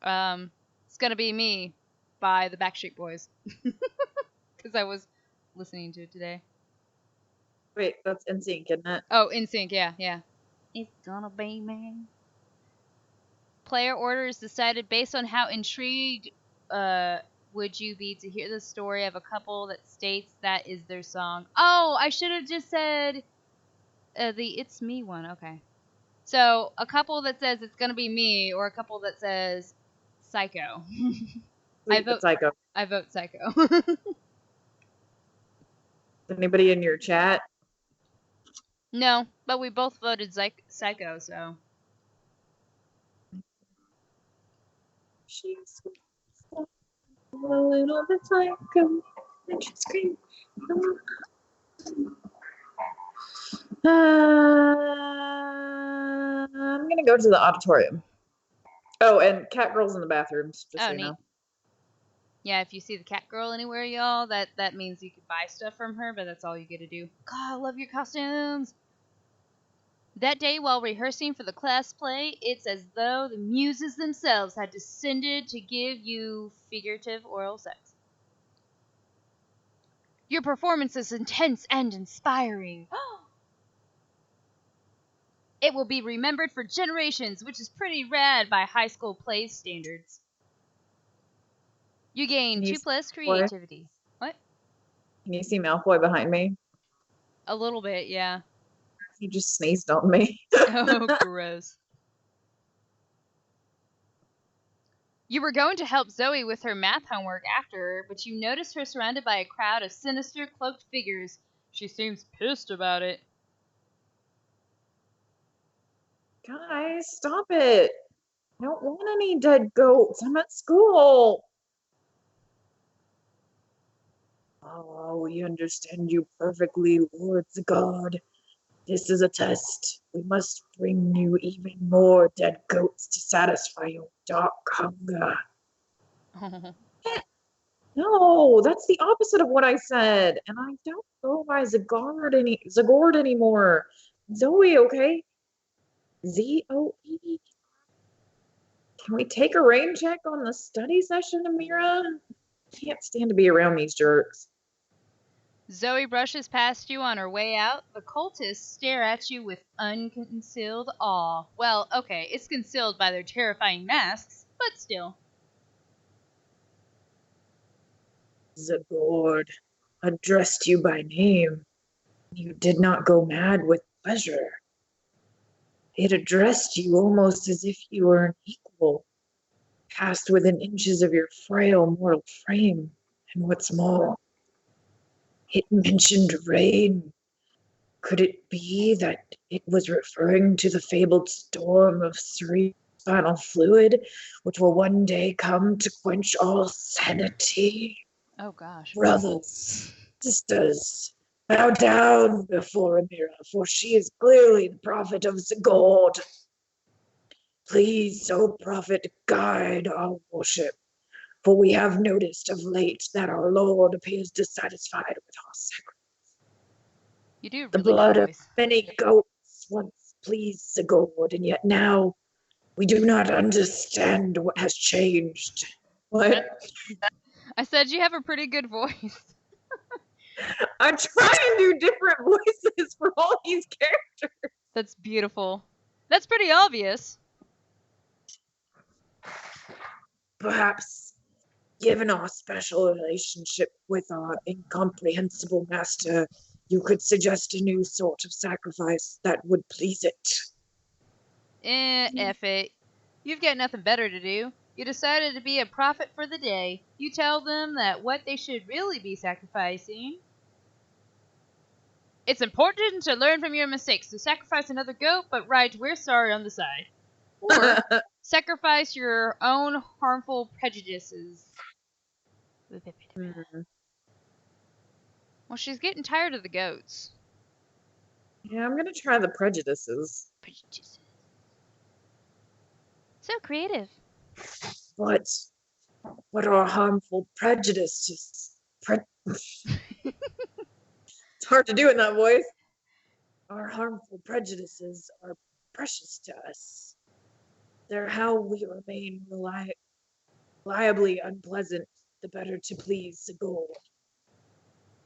It's Gonna Be Me by the Backstreet Boys. Because I was listening to it today. Wait, that's NSYNC, isn't it? Oh, NSYNC, yeah. It's gonna be me. Player order is decided based on how intrigued would you be to hear the story of a couple that states that is their song. Oh, I should have just said the It's Me one. Okay. So, a couple that says It's Gonna Be Me, or a couple that says Psycho. Sweet but Psycho. I vote Psycho. Anybody in your chat? No, but we both voted Psycho, so. She's a little bit psycho. And she screams. I'm gonna go to the auditorium. Oh, and cat girls in the bathrooms, just so you Neat. know. Yeah, if you see the cat girl anywhere, y'all, that means you could buy stuff from her, but that's all you get to do. God, I love your costumes! That day, while rehearsing for the class play, it's as though the muses themselves had descended to give you figurative oral sex. Your performance is intense and inspiring. It will be remembered for generations, which is pretty rad by high school play standards. You gain 2+ creativity. What? Can you see Malfoy behind me? A little bit, yeah. You just sneezed on me. Oh, gross. You were going to help Zoe with her math homework after, but you noticed her surrounded by a crowd of sinister, cloaked figures. She seems pissed about it. Guys, stop it. I don't want any dead goats. I'm at school. Oh, we understand you perfectly, Lord God. This is a test. We must bring you even more dead goats to satisfy your dark hunger. No, that's the opposite of what I said. And I don't go by Zagord anymore. Zoe, okay? Zoe. Can we take a rain check on the study session, Amira? Can't stand to be around these jerks. Zoe brushes past you on her way out. The cultists stare at you with unconcealed awe. Well, okay, it's concealed by their terrifying masks, but still. Zagord addressed you by name. You did not go mad with pleasure. It addressed you almost as if you were an equal, passed within inches of your frail mortal frame. And what's more, it mentioned rain. Could it be that it was referring to the fabled storm of cerebral fluid, which will one day come to quench all sanity? Oh gosh. Brothers, sisters, bow down before Amira, for she is clearly the prophet of Zagord. Please, O prophet, guide our worship, for we have noticed of late that our Lord appears dissatisfied with our sacrifice. You do The really blood good of voice. many goats once pleased Zagord, and yet now we do not understand what has changed. What? I said you have a pretty good voice. I try and do different voices for all these characters. That's beautiful. That's pretty obvious. Perhaps, given our special relationship with our incomprehensible master, you could suggest a new sort of sacrifice that would please it. F it. You've got nothing better to do. You decided to be a prophet for the day. You tell them that what they should really be sacrificing. It's important to learn from your mistakes. So sacrifice another goat, but write "We're sorry" on the side. Or sacrifice your own harmful prejudices. Well, she's getting tired of the goats. Yeah, I'm gonna try the prejudices. Prejudices. So creative. But what are harmful prejudices? It's hard to do in that voice. Our harmful prejudices are precious to us. They're how we remain reliably unpleasant, the better to please the goal.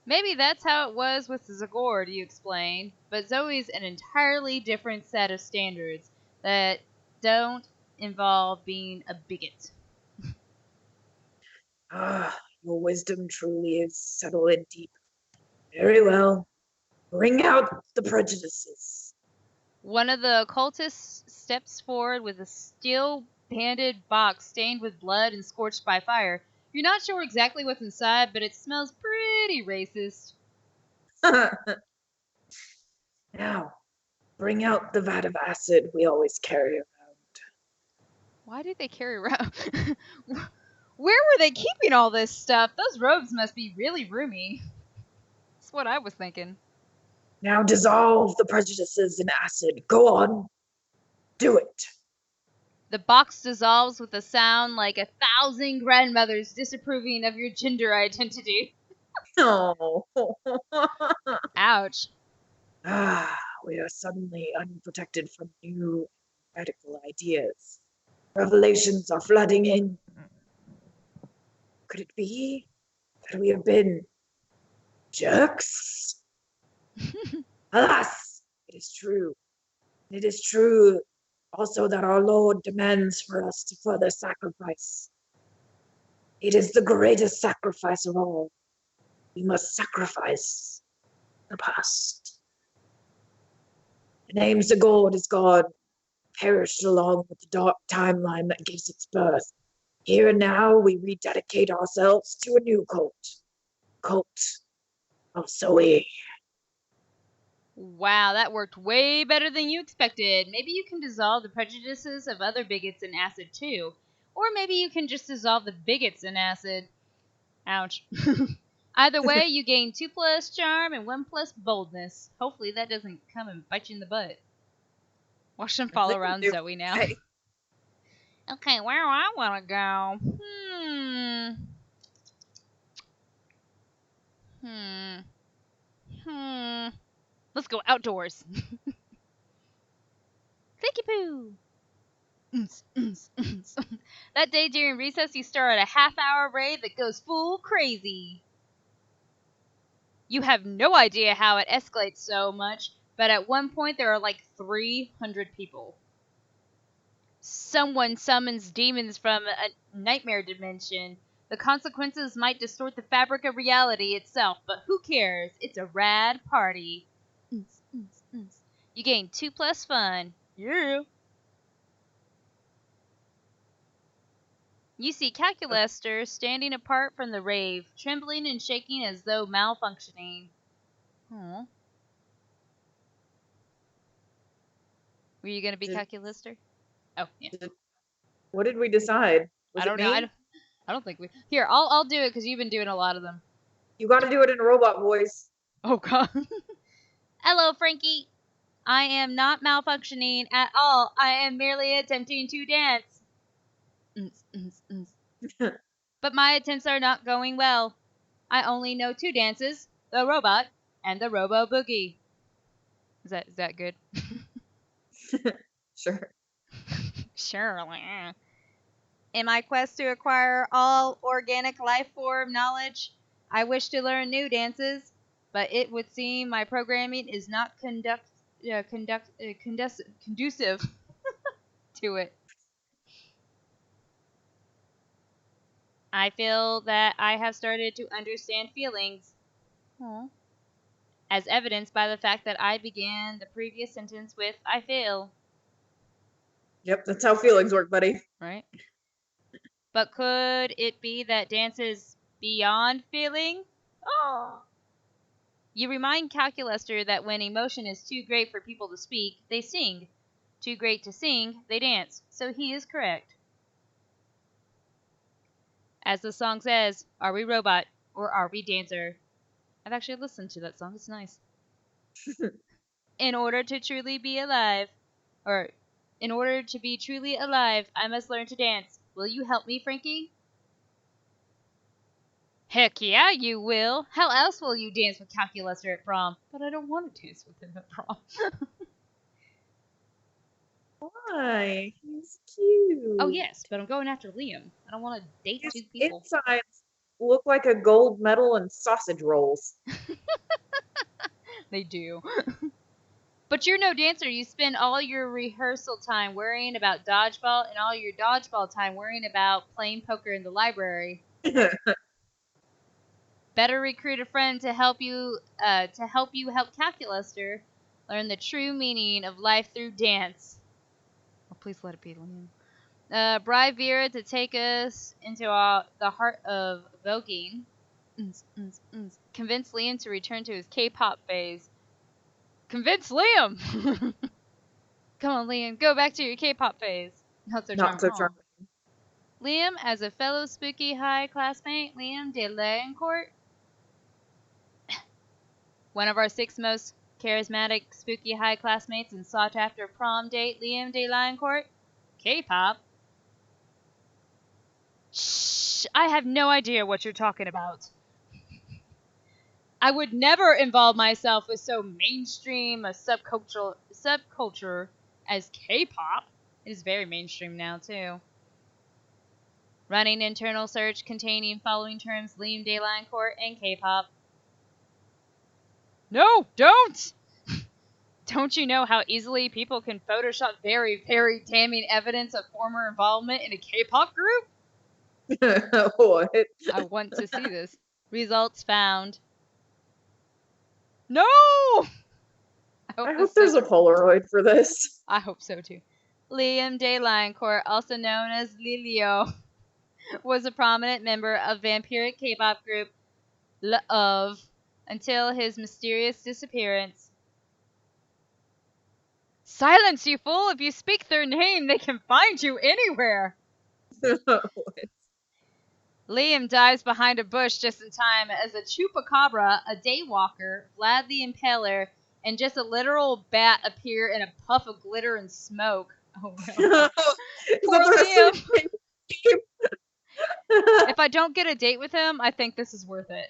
Maybe that's how it was with Zagord, you explain, but Zoe's an entirely different set of standards that don't involve being a bigot. Ah, your wisdom truly is settled and deep. Very well. Bring out the prejudices. One of the occultists steps forward with a steel-banded box stained with blood and scorched by fire. You're not sure exactly what's inside, but it smells pretty racist. Now, bring out the vat of acid we always carry around. Why do they carry around? Where were they keeping all this stuff? Those robes must be really roomy. That's what I was thinking. Now dissolve the prejudices in acid. Go on. Do it. The box dissolves with a sound like 1,000 grandmothers disapproving of your gender identity. Oh. Ouch. We are suddenly unprotected from new radical ideas. Revelations are flooding in. Could it be that we have been jerks? Alas, it is true. It is true also that our Lord demands for us to further sacrifice. It is the greatest sacrifice of all. We must sacrifice the past. The name's the gold is gone, perished along with the dark timeline that gives its birth. Here and now, we rededicate ourselves to a new cult. Cult of Zoe. Wow, that worked way better than you expected. Maybe you can dissolve the prejudices of other bigots in acid too. Or maybe you can just dissolve the bigots in acid. Ouch. Either way, you gain 2+ charm and 1+ boldness. Hopefully that doesn't come and bite you in the butt. Watch them follow around Zoe now. Okay, where do I want to go? Let's go outdoors. Clicky poo. That day during recess, you start a half-hour raid that goes full crazy. You have no idea how it escalates so much, but at one point there are like 300 people. Someone summons demons from a nightmare dimension. The consequences might distort the fabric of reality itself, but who cares? It's a rad party. You gain 2+ fun. Yeah. You see Calculester standing apart from the rave, trembling and shaking as though malfunctioning. Aww. Were you going to be Calculester? Oh, yeah. What did we decide? I don't know. I don't think we... Here, I'll do it because you've been doing a lot of them. You got to do it in a robot voice. Oh, God. Hello, Frankie. I am not malfunctioning at all. I am merely attempting to dance. But my attempts are not going well. I only know 2 dances, the robot and the Robo Boogie. Is that good? Sure. Surely. In my quest to acquire all organic life form knowledge, I wish to learn new dances, but it would seem my programming is not conducive to it. I feel that I have started to understand feelings. Aww. As evidenced by the fact that I began the previous sentence with, I feel. Yep, that's how feelings work, buddy. Right? But could it be that dance is beyond feeling? Oh. You remind Calculester that when emotion is too great for people to speak, they sing. Too great to sing, they dance. So he is correct. As the song says, are we robot or are we dancer? I've actually listened to that song. It's nice. In order to truly be alive, in order to be truly alive, I must learn to dance. Will you help me, Frankie? Heck yeah, you will. How else will you dance with Calculester at prom? But I don't want to dance with him at prom. Why? He's cute. Oh, yes, but I'm going after Liam. I don't want to date His 2 people. insides look like a gold medal and sausage rolls. They do. But you're no dancer. You spend all your rehearsal time worrying about dodgeball and all your dodgeball time worrying about playing poker in the library. Better recruit a friend to help you help Calculester learn the true meaning of life through dance. Oh, please let it be Liam. Bribe Vera to take us into the heart of voguing. Convince Liam to return to his K-pop phase. Convince Liam! Come on, Liam, go back to your K-pop phase. Not so charming. Liam, as a fellow spooky high classmate, Liam de Lancourt, one of our 6 most charismatic spooky high classmates and sought after prom date, Liam de Lancourt, K-pop. Shh! I have no idea what you're talking about. I would never involve myself with so mainstream a subculture as K-pop. It is very mainstream now, too. Running internal search containing following terms: Liam de Lancourt and K-pop. No, don't! Don't you know how easily people can Photoshop very, very damning evidence of former involvement in a K-pop group? What? I want to see this. Results found. No! I Oh, I this hope there's a says Polaroid for this. I hope so too. Liam de Lioncourt, also known as Lilio, was a prominent member of vampiric K-pop group Love until his mysterious disappearance. Silence, you fool! If you speak their name, they can find you anywhere! Liam dives behind a bush just in time as a chupacabra, a daywalker, Vlad the Impaler, and just a literal bat appear in a puff of glitter and smoke. Oh no. Poor Liam! If I don't get a date with him, I think this is worth it.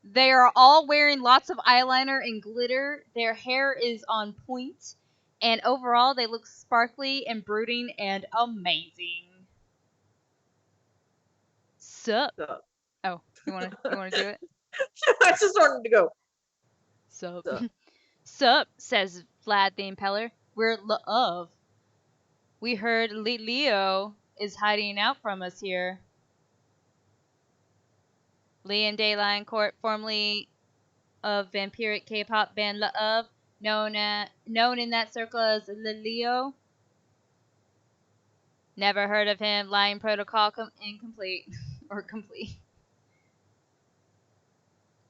They are all wearing lots of eyeliner and glitter. Their hair is on point. And overall, they look sparkly and brooding and amazing. Sup? Oh, you wanna do it? I just wanted to go. Sup? Sup? Says Vlad the Impaler. We're Love. We heard Leo is hiding out from us here. Liam de Lioncourt, formerly of vampiric K-pop band Love, known in that circle as Leo. Never heard of him. Lying protocol incomplete or complete.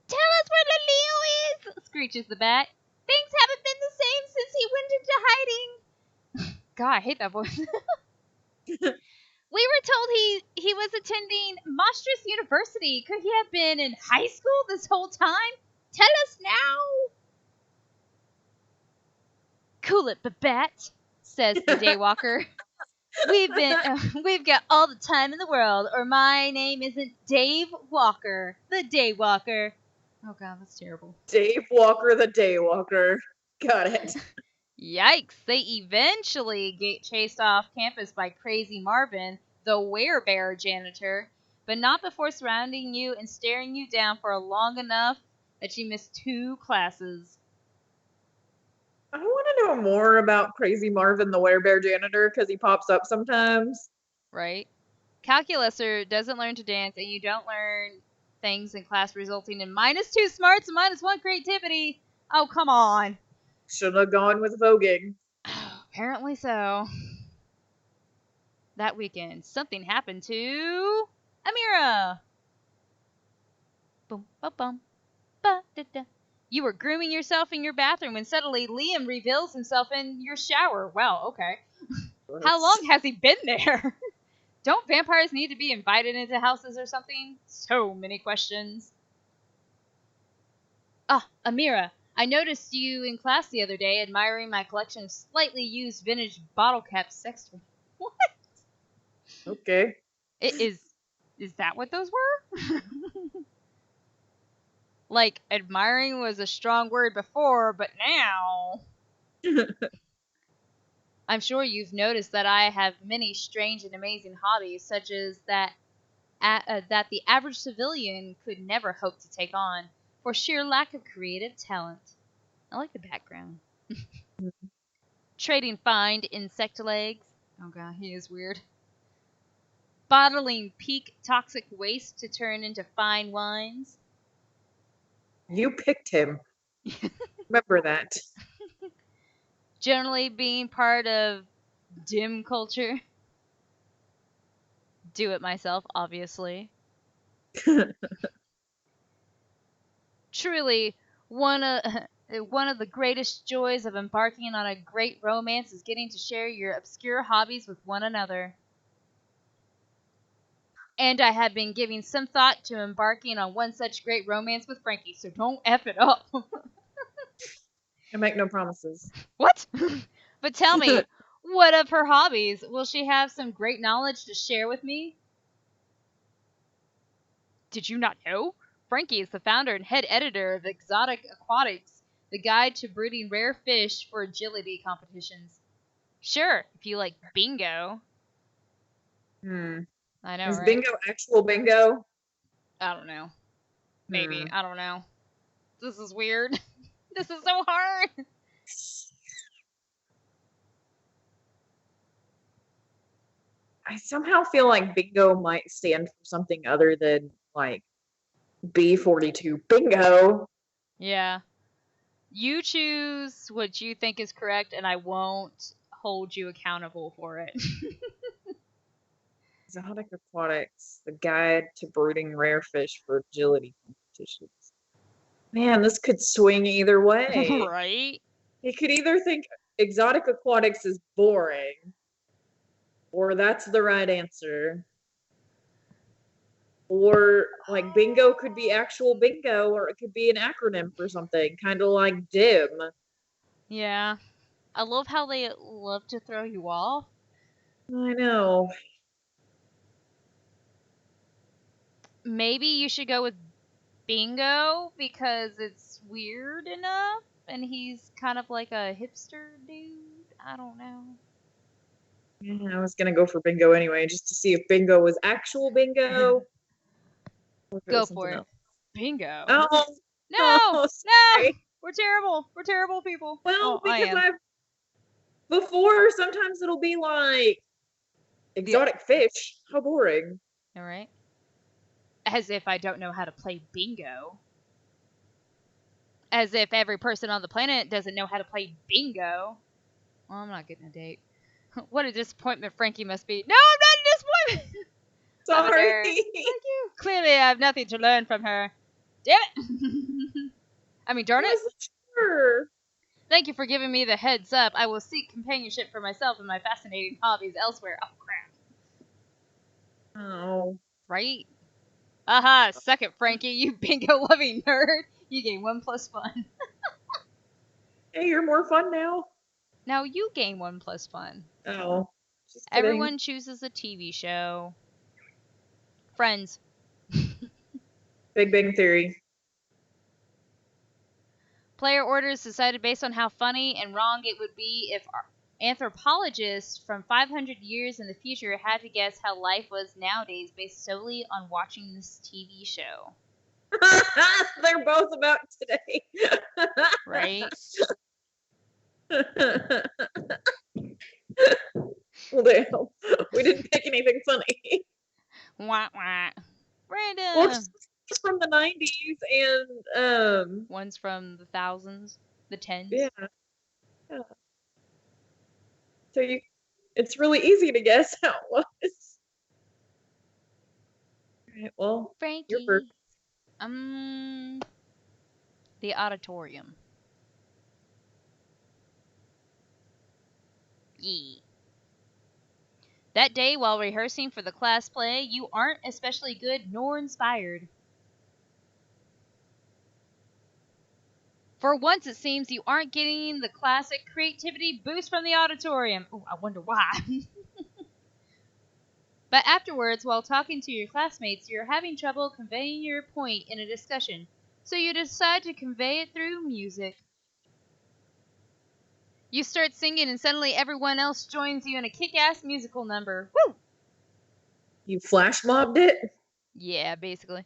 Tell us where Leo is! Screeches the bat. Things haven't been the same since he went into hiding. God, I hate that voice. We were told he was attending Monstrous University. Could he have been in high school this whole time? Tell us now. Cool it, Babette, says the Daywalker. We've got all the time in the world, or my name isn't Dave Walker, the Daywalker. Oh god, that's terrible. Dave Walker, the Daywalker. Got it. Yikes! They eventually get chased off campus by Crazy Marvin, the werebear janitor, but not before surrounding you and staring you down for long enough that you miss 2 classes. I want to know more about Crazy Marvin, the werebear janitor, because he pops up sometimes. Right? Calculuser doesn't learn to dance, and you don't learn things in class resulting in -2 smarts and -1 creativity. Oh, come on. Should have gone with voguing. Apparently so. That weekend, something happened to Amira. Boom, ba bum, ba da da. You were grooming yourself in your bathroom when suddenly Liam reveals himself in your shower. Wow, okay. How long has he been there? Don't vampires need to be invited into houses or something? So many questions. Ah, Amira, I noticed you in class the other day admiring my collection of slightly used vintage bottle cap sex toys. What? Okay. Is that what those were? Like, admiring was a strong word before, but now... I'm sure you've noticed that I have many strange and amazing hobbies, such as that the average civilian could never hope to take on, for sheer lack of creative talent. I like the background. Trading fine insect legs. Oh god, he is weird. Bottling peak toxic waste to turn into fine wines. You picked him. Remember that. Generally being part of dim culture. Do it myself, obviously. Truly, one of the greatest joys of embarking on a great romance is getting to share your obscure hobbies with one another. And I have been giving some thought to embarking on one such great romance with Frankie, so don't F it up. I make no promises. What? But tell me, what of her hobbies? Will she have some great knowledge to share with me? Did you not know? Frankie is the founder and head editor of Exotic Aquatics, the guide to breeding rare fish for agility competitions. Sure, if you like bingo. I know, Is right? bingo actual bingo? I don't know. Maybe. I don't know. This is weird. This is so hard. I somehow feel like bingo might stand for something other than like B42 bingo. Yeah. You choose what you think is correct, and I won't hold you accountable for it. Exotic aquatics, the guide to brooding rare fish for agility competitions. Man, this could swing either way. Right? You could either think exotic aquatics is boring, or that's the right answer. Or like bingo could be actual bingo, or it could be an acronym for something, kind of like DIM. Yeah. I love how they love to throw you off. I know. Maybe you should go with bingo because it's weird enough and he's kind of like a hipster dude. I don't know. Yeah, I was gonna go for bingo anyway, just to see if bingo was actual bingo or if it Go was for something it. else. Bingo. Oh, No! oh, No! sorry. We're terrible. We're terrible people. Well, Well, I because am. I've before sometimes it'll be like The exotic fish. How boring. All right. As if I don't know how to play bingo. As if every person on the planet doesn't know how to play bingo. Well, I'm not getting a date. What a disappointment Frankie must be. No, I'm not a disappointment! I'm a Sorry. nerd. Thank you. Clearly, I have nothing to learn from her. Damn it! I mean, darn I it. wasn't sure. Thank you for giving me the heads up. I will seek companionship for myself and my fascinating hobbies elsewhere. Oh, crap. Oh. Right? Aha, suck it, Frankie, you bingo loving nerd. You gain 1 plus fun. Hey, you're more fun now. Now you gain 1 plus fun. Oh. Just kidding. Everyone chooses a TV show. Friends. Big Bang Theory. Player orders decided based on how funny and wrong it would be if anthropologists from 500 years in the future had to guess how life was nowadays based solely on watching this TV show. They're both about today. Right? Well, damn. We didn't pick anything funny. Wah wah. Random. Well, it's from the 90s and One's from the thousands, the tens. yeah. Yeah. So it's really easy to guess how it was. All right, well, you're first. Frankie. The auditorium. Yee. That day, while rehearsing for the class play, you aren't especially good nor inspired. For once, it seems you aren't getting the classic creativity boost from the auditorium. Ooh, I wonder why. But afterwards, while talking to your classmates, you're having trouble conveying your point in a discussion, so you decide to convey it through music. You start singing, and suddenly everyone else joins you in a kick-ass musical number. Woo! You flash mobbed it? Yeah, basically.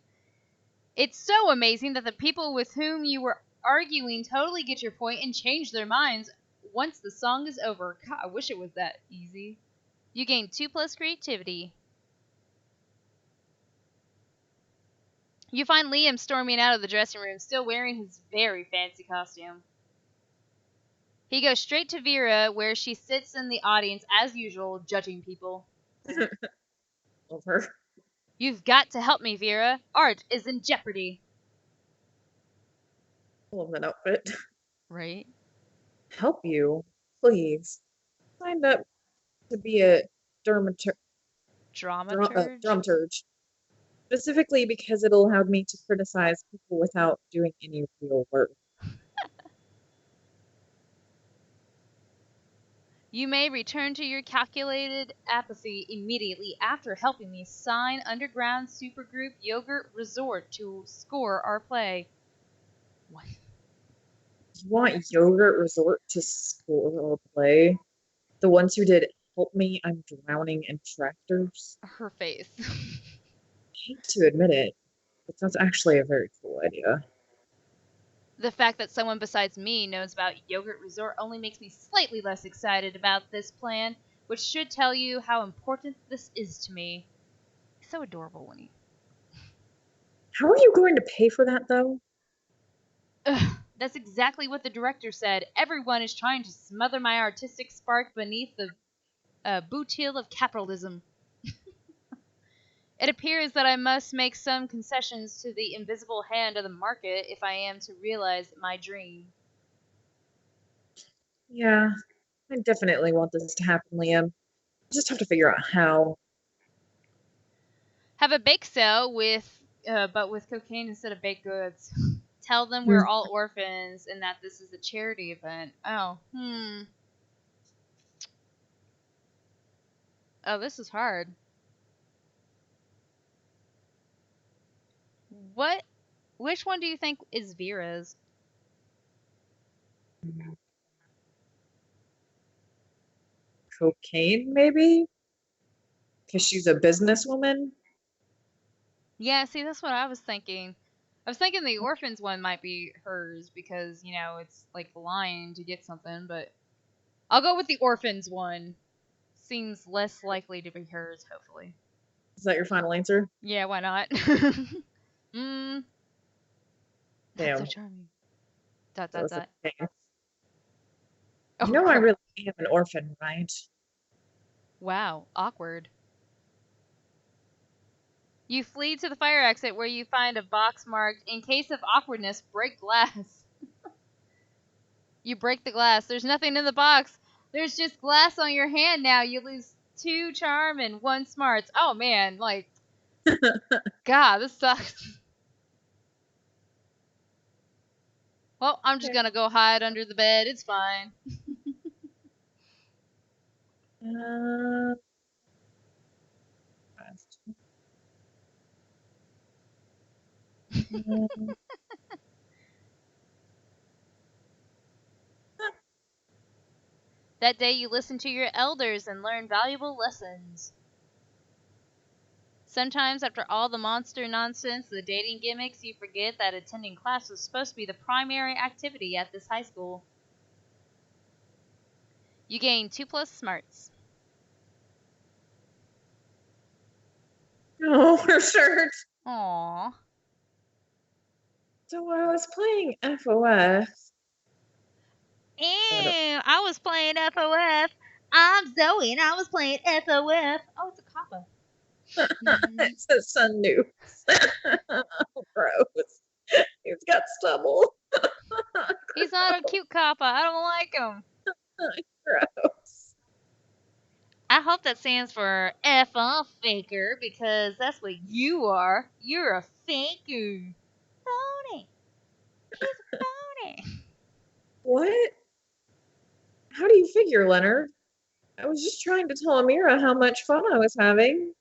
It's so amazing that the people with whom you were arguing totally get your point and change their minds once the song is over. God, I wish it was that easy. You gain 2 plus creativity. You find Liam storming out of the dressing room, still wearing his very fancy costume. He goes straight to Vera, where she sits in the audience as usual, judging people. Love her. You've got to help me, Vera. Art is in jeopardy. Love that outfit. Right? Help you, please. Signed up to be a Dramaturge? dramaturge. Specifically because it allowed me to criticize people without doing any real work. You may return to your calculated apathy immediately after helping me sign Underground Supergroup Yogurt Resort to score our play. What? You want Yogurt Resort to score a play? The ones who did Help Me, I'm Drowning in Tractors? Her face. I hate to admit it, but that's actually a very cool idea. The fact that someone besides me knows about Yogurt Resort only makes me slightly less excited about this plan, which should tell you how important this is to me. He's so adorable when he... How are you going to pay for that, though? Ugh, That's exactly what the director said. Everyone is trying to smother my artistic spark beneath the boot heel of capitalism. It appears that I must make some concessions to the invisible hand of the market if I am to realize my dream. Yeah, I definitely want this to happen, Liam. Just have to figure out how. Have a bake sale but with cocaine instead of baked goods. Tell them we're Hmm. all orphans and that this is a charity event. Oh, Oh, this is hard. What? Which one do you think is Vera's? Cocaine, maybe? Because she's a businesswoman? Yeah, see, that's what I was thinking. I was thinking the orphans one might be hers because, it's like lying to get something, but I'll go with the orphans one. Seems less likely to be hers, hopefully. Is that your final answer? Yeah, why not? That's so Damn. charming. Dot, That dot, was a dot. pain. You Oh, know I crap. really am an orphan, right? Wow, awkward. You flee to the fire exit where you find a box marked, "In case of awkwardness, break glass." You break the glass. There's nothing in the box. There's just glass on your hand now. You lose 2 charm and 1 smarts. Oh man, God, this sucks. Well, I'm just gonna go hide under the bed. It's fine. Uh, um, That day you listen to your elders and learn valuable lessons. Sometimes, after all the monster nonsense, the dating gimmicks, you forget that attending class was supposed to be the primary activity at this high school. You gain 2 plus smarts. oh, her shirt. Aww. So I was playing FOS. Ew, I was playing FOF. I'm Zoe and I was playing FOF. Oh, it's a kappa. It says sun news. Oh, gross. He's got stubble. He's not a cute kappa. I don't like him. Gross. I hope that stands for F off faker because that's what you are. You're a faker. Phony. He's a phony. What? How do you figure, Leonard? I was just trying to tell Amira how much fun I was having.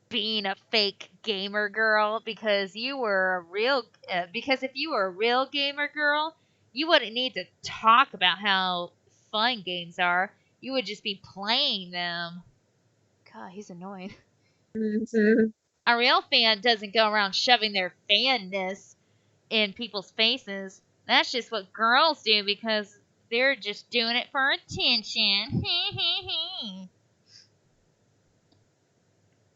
Being a fake gamer girl because because if you were a real gamer girl, you wouldn't need to talk about how fun games are. You would just be playing them. God, he's annoying. Mhm. A real fan doesn't go around shoving their fanness in people's faces. That's just what girls do because they're just doing it for attention.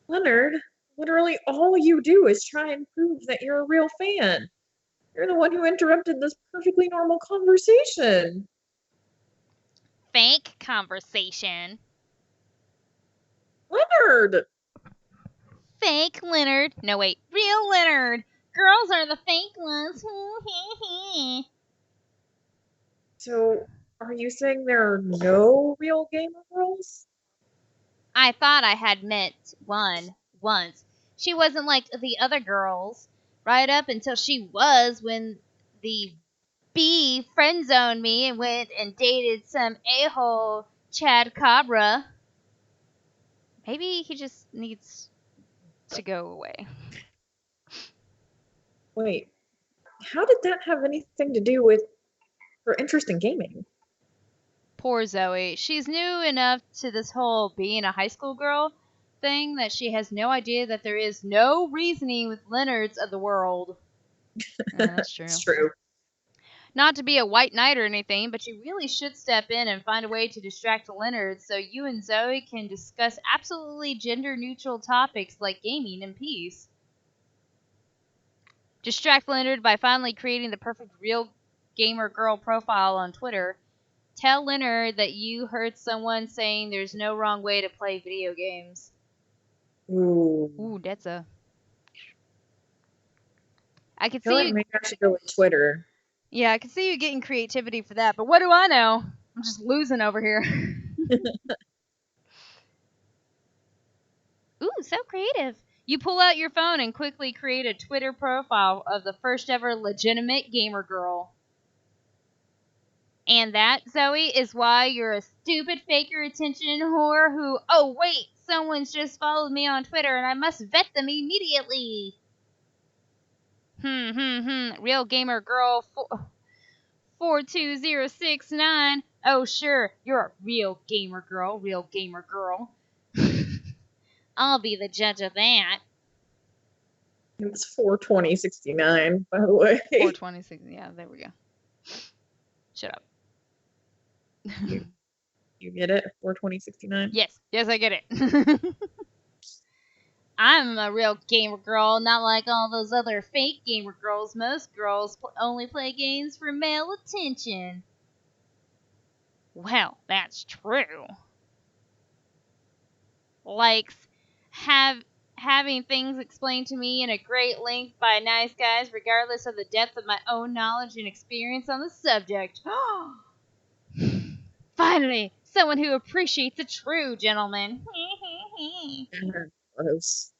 Leonard, literally all you do is try and prove that you're a real fan. You're the one who interrupted this perfectly normal conversation. Fake conversation. Leonard! Fake Leonard. No, wait. Real Leonard. Girls are the fake ones. So, are you saying there are no real gamer girls? I thought I had met one once. She wasn't like the other girls. Right up until she was when the B friend zoned me and went and dated some a-hole Chad Cabra. Maybe he just needs to go away. Wait, how did that have anything to do with her interest in gaming? Poor Zoe. She's new enough to this whole being a high school girl thing that she has no idea that there is no reasoning with Leonards of the world. Yeah, that's true. It's true. Not to be a white knight or anything, but you really should step in and find a way to distract Leonard so you and Zoe can discuss absolutely gender neutral topics like gaming in peace. Distract Leonard by finally creating the perfect real gamer girl profile on Twitter. Tell Leonard that you heard someone saying there's no wrong way to play video games. Ooh, that's a... I could I feel see like you... maybe I should go with Twitter. Yeah, I could see you getting creativity for that, but what do I know? I'm just losing over here. Ooh, so creative. You pull out your phone and quickly create a Twitter profile of the first ever legitimate gamer girl. And that, Zoe, is why you're a stupid faker attention whore who, oh wait, someone's just followed me on Twitter and I must vet them immediately. Real gamer girl 42069. Oh sure, you're a real gamer girl, I'll be the judge of that. It's 42069, by the way. 426. Yeah, there we go. Shut up. You get it? 42069? Yes, I get it. I'm a real gamer girl, not like all those other fake gamer girls. Most girls only play games for male attention. Well, that's true. Likes having things explained to me in a great length by nice guys, regardless of the depth of my own knowledge and experience on the subject. Finally, someone who appreciates a true gentleman. Gross.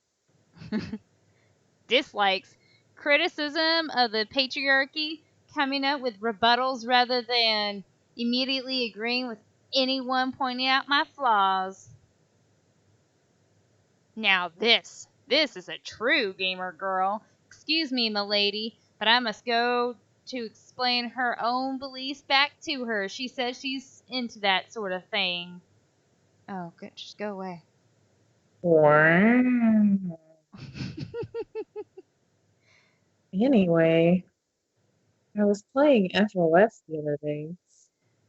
Dislikes criticism of the patriarchy, coming up with rebuttals rather than immediately agreeing with anyone pointing out my flaws. Now this is a true gamer girl. Excuse me, milady, but I must go to explain her own beliefs back to her. She says she's into that sort of thing. Oh, good, just go away. Wow. Anyway, I was playing FOS the other day.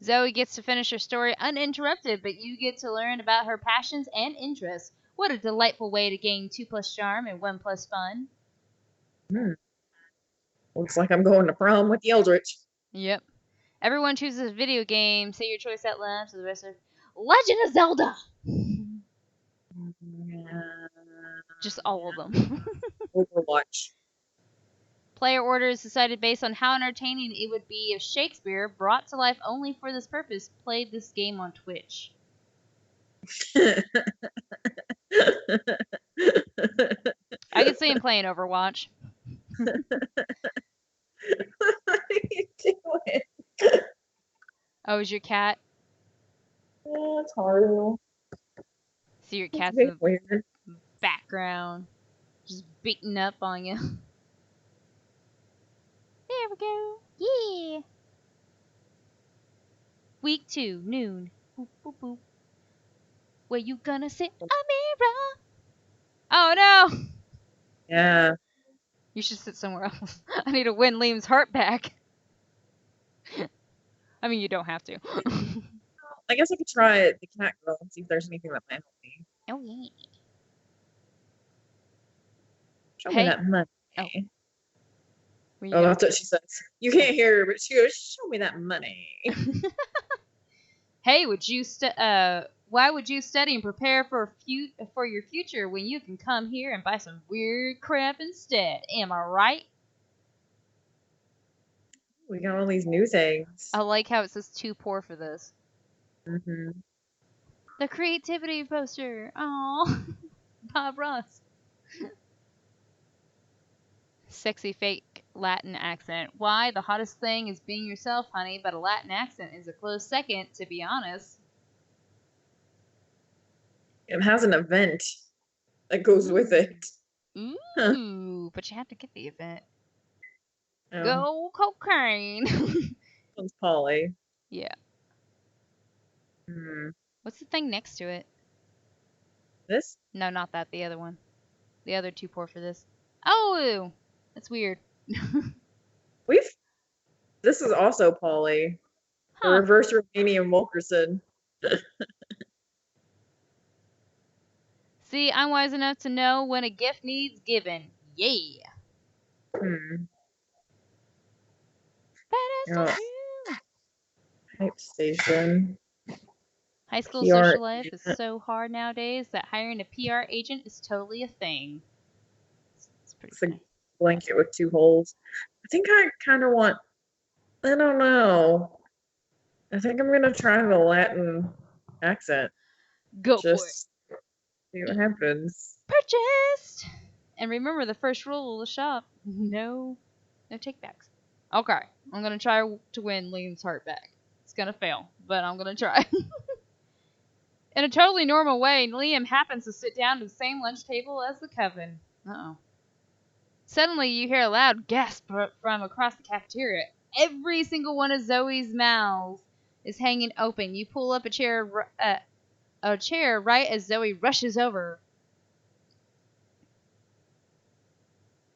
Zoe gets to finish her story uninterrupted, but you get to learn about her passions and interests. What a delightful way to gain 2+ charm and 1+ fun. Looks like I'm going to prom with the Eldritch. Yep. Everyone chooses a video game. Say your choice out loud to the rest of Legend of Zelda. Just all of them. Overwatch. Player order is decided based on how entertaining it would be if Shakespeare, brought to life only for this purpose, played this game on Twitch. I could see him playing Overwatch. What are you doing? Oh, is your cat? Yeah, it's hard. See your It's cat's very in the weird. background, just beating up on you. There we go. Yeah. Week 2, noon. Boop, boop, boop. Where you gonna sit? A mirror. Oh no! Yeah. You should sit somewhere else. I need to win Liam's heart back. I mean, you don't have to. I guess I could try the cat girl and see if there's anything that might help me. Oh yeah. Show me that money. Oh. Oh, that's what she says. You can't hear her, but she goes, "Show me that money." Hey, why would you study and prepare for your future when you can come here and buy some weird crap instead? Am I right? We got all these new things. I like how it says too poor for this. Mm-hmm. The creativity poster. Oh, Bob Ross. Sexy fake Latin accent. Why? The hottest thing is being yourself, honey, but a Latin accent is a close second, to be honest. It has an event that goes with it. Ooh, but you have to get the event. Oh. Go cocaine. One's Polly. Yeah. Hmm. What's the thing next to it? This? No, not that. The other one. The other too poor for this. Oh, that's weird. This is also Polly. The reverse Romanian Wilkerson. See, I'm wise enough to know when a gift needs giving. Yeah. Missing you. Hype station. High school PR social life is agent. so hard nowadays that hiring a PR agent is totally a thing. It's pretty It's a funny. blanket with 2 holes. I think I kind of want. I don't know. I think I'm gonna try the Latin accent. Go for it. Just see what happens. Purchased! And remember the first rule of the shop. No takebacks. Okay, I'm going to try to win Liam's heart back. It's going to fail, but I'm going to try. In a totally normal way, Liam happens to sit down at the same lunch table as the coven. Uh-oh. Suddenly, you hear a loud gasp from across the cafeteria. Every single one of Zoe's mouths is hanging open. You pull up a chair right as Zoe rushes over.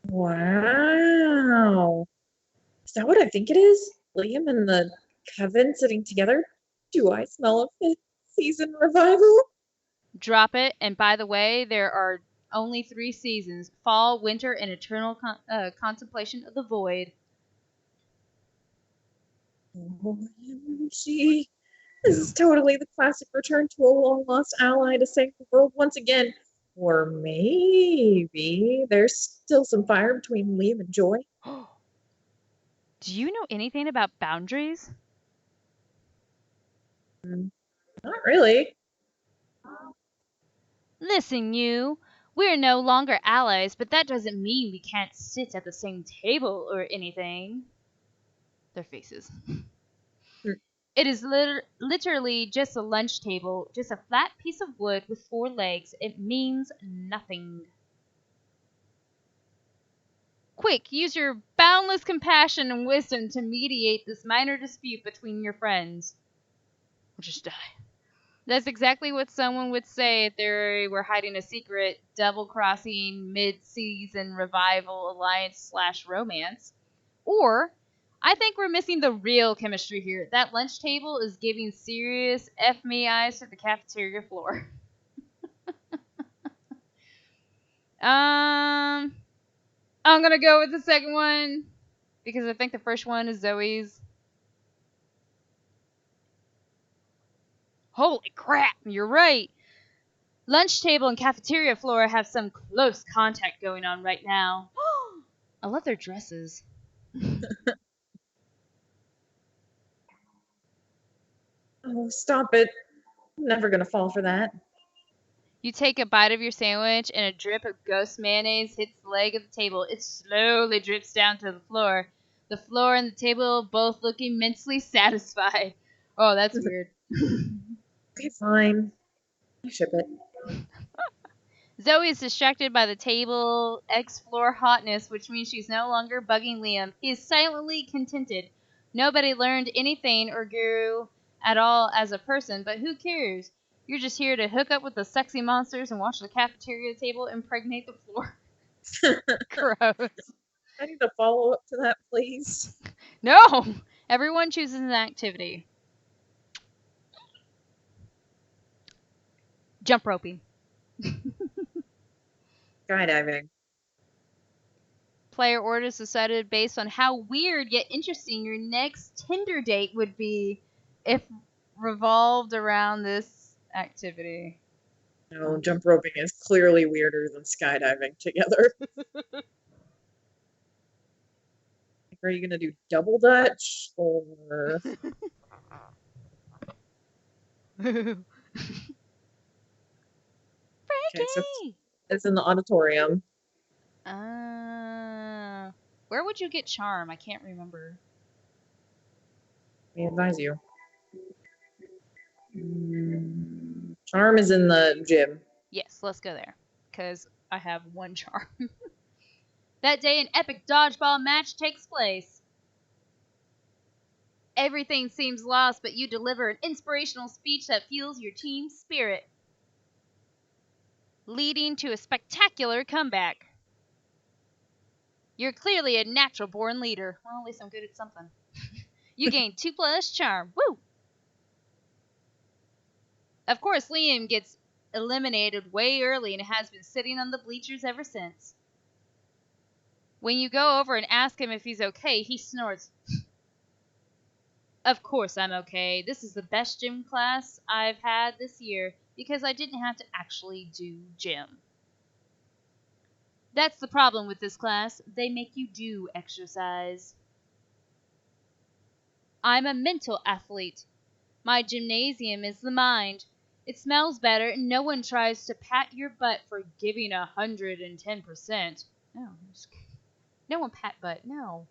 Wow. Is that what I think it is? Liam and the Kevin sitting together? Do I smell a fifth season revival? Drop it. And by the way, there are only 3 seasons: fall, winter, and eternal contemplation of the void. OMG. This is totally the classic return to a long lost ally to save the world once again. Or maybe there's still some fire between Liam and Joy. Do you know anything about boundaries? Not really. Listen, you. We're no longer allies, but that doesn't mean we can't sit at the same table or anything. Their faces. It is literally just a lunch table, just a flat piece of wood with 4 legs. It means nothing. Quick, use your boundless compassion and wisdom to mediate this minor dispute between your friends. Or just die. That's exactly what someone would say if they were hiding a secret, double-crossing, mid-season revival alliance / romance. Or, I think we're missing the real chemistry here. That lunch table is giving serious F-me eyes to the cafeteria floor. I'm gonna go with the second one because I think the first one is Zoe's. Holy crap, you're right. Lunch table and cafeteria floor have some close contact going on right now. I love their dresses. Oh, stop it. I'm never gonna fall for that. You take a bite of your sandwich and a drip of ghost mayonnaise hits the leg of the table. It slowly drips down to the floor. The floor and the table both look immensely satisfied. Oh, that's weird. Okay, fine. I ship it. Zoe is distracted by the table floor hotness, which means she's no longer bugging Liam. He is silently contented. Nobody learned anything or grew at all as a person, but who cares? You're just here to hook up with the sexy monsters and watch the cafeteria table impregnate the floor. Gross. I need a follow up to that, please. No! Everyone chooses an activity. Jump roping. Skydiving. Player orders decided based on how weird yet interesting your next Tinder date would be if revolved around this activity. No, jump roping is clearly weirder than skydiving together. Are you gonna do double dutch or? Frankie! Okay, so it's in the auditorium. Where would you get charm? I can't remember. I advise you. Charm is in the gym. Yes, let's go there. Because I have 1 charm. That day, an epic dodgeball match takes place. Everything seems lost, but you deliver an inspirational speech that fuels your team's spirit, leading to a spectacular comeback. You're clearly a natural born leader. Well, at least I'm good at something. You gain 2+ charm. Woo! Of course, Liam gets eliminated way early and has been sitting on the bleachers ever since. When you go over and ask him if he's okay, he snorts. Of course I'm okay. This is the best gym class I've had this year because I didn't have to actually do gym. That's the problem with this class. They make you do exercise. I'm a mental athlete. My gymnasium is the mind. It smells better, and no one tries to pat your butt for giving 110%. No, no one pat butt. No.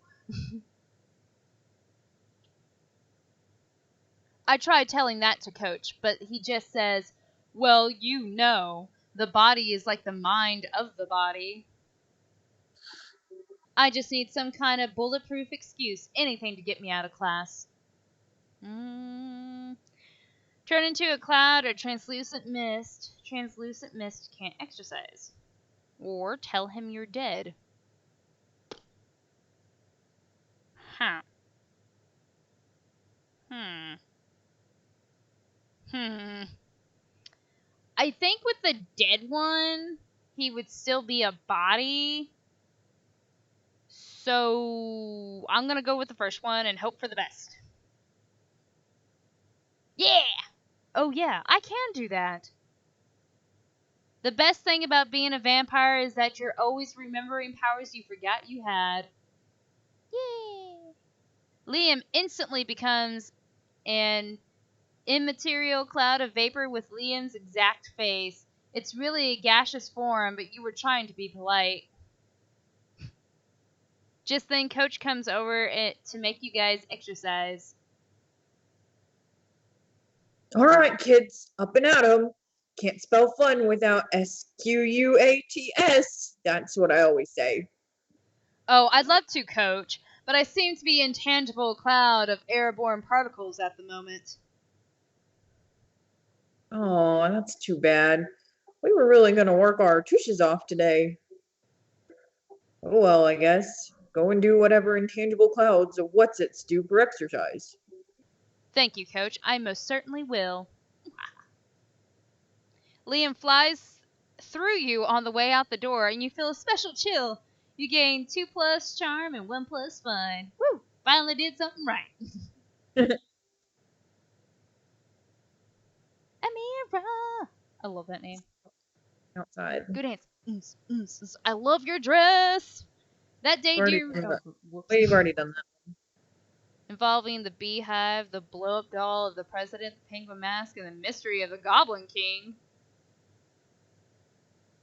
I tried telling that to Coach, but he just says, well, the body is like the mind of the body. I just need some kind of bulletproof excuse, anything to get me out of class. Turn into a cloud or translucent mist. Translucent mist can't exercise. Or tell him you're dead. Huh. I think with the dead one, he would still be a body. So I'm gonna go with the first one and hope for the best. Yeah! Oh yeah, I can do that. The best thing about being a vampire is that you're always remembering powers you forgot you had. Yay! Liam instantly becomes an immaterial cloud of vapor with Liam's exact face. It's really a gaseous form, but you were trying to be polite. Just then, Coach comes over to make you guys exercise. All right, kids, up and at 'em. Can't spell fun without SQUATS. That's what I always say. Oh, I'd love to, Coach, but I seem to be an intangible cloud of airborne particles at the moment. Oh, that's too bad. We were really going to work our tushes off today. Oh well, I guess. Go and do whatever intangible clouds of what's-its do for exercise. Thank you, Coach. I most certainly will. Liam flies through you on the way out the door, and you feel a special chill. You gain 2+ charm and 1+ fun. Woo! Finally did something right. Amira! I love that name. Outside. Good answer. I love your dress. That day, We've already done that. Involving the beehive, the blow-up doll of the president, the penguin mask, and the mystery of the Goblin King.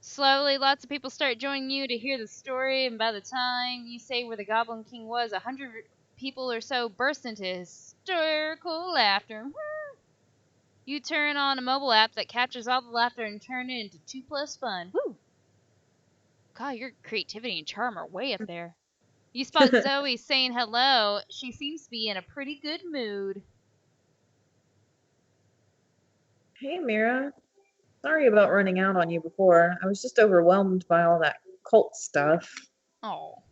Slowly, lots of people start joining you to hear the story, and by the time you say where the Goblin King was, 100 people or so burst into hysterical laughter. You turn on a mobile app that captures all the laughter and turn it into 2+ fun. Woo! God, your creativity and charm are way up there. You spot Zoe saying hello. She seems to be in a pretty good mood. Hey, Mira. Sorry about running out on you before. I was just overwhelmed by all that cult stuff. Oh.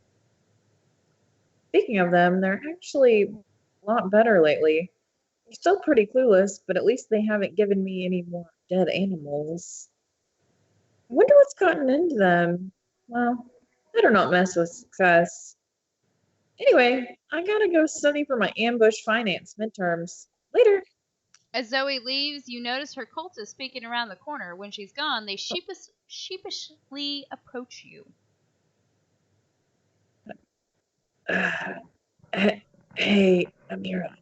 Speaking of them, they're actually a lot better lately. They're still pretty clueless, but at least they haven't given me any more dead animals. I wonder what's gotten into them. Well, better not mess with success. Anyway, I gotta go study for my ambush finance midterms. Later. As Zoe leaves, you notice her cultists peeking around the corner. When she's gone, they sheepishly approach you. Hey, Amira.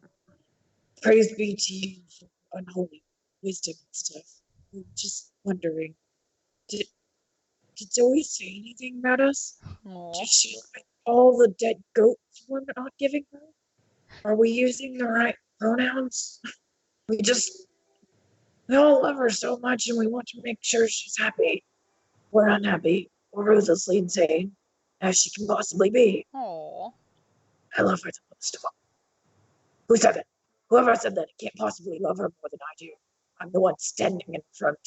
Praise be to you for unholy wisdom and stuff. I'm just wondering, did Zoe say anything about us? Aww. Did she like all the dead goats we're not giving her? Are we using the right pronouns? We all love her so much and we want to make sure she's happy or unhappy or ruthlessly insane as she can possibly be. Aww. I love her the most of all. Who said that? Whoever said that can't possibly love her more than I do. I'm the one standing in front.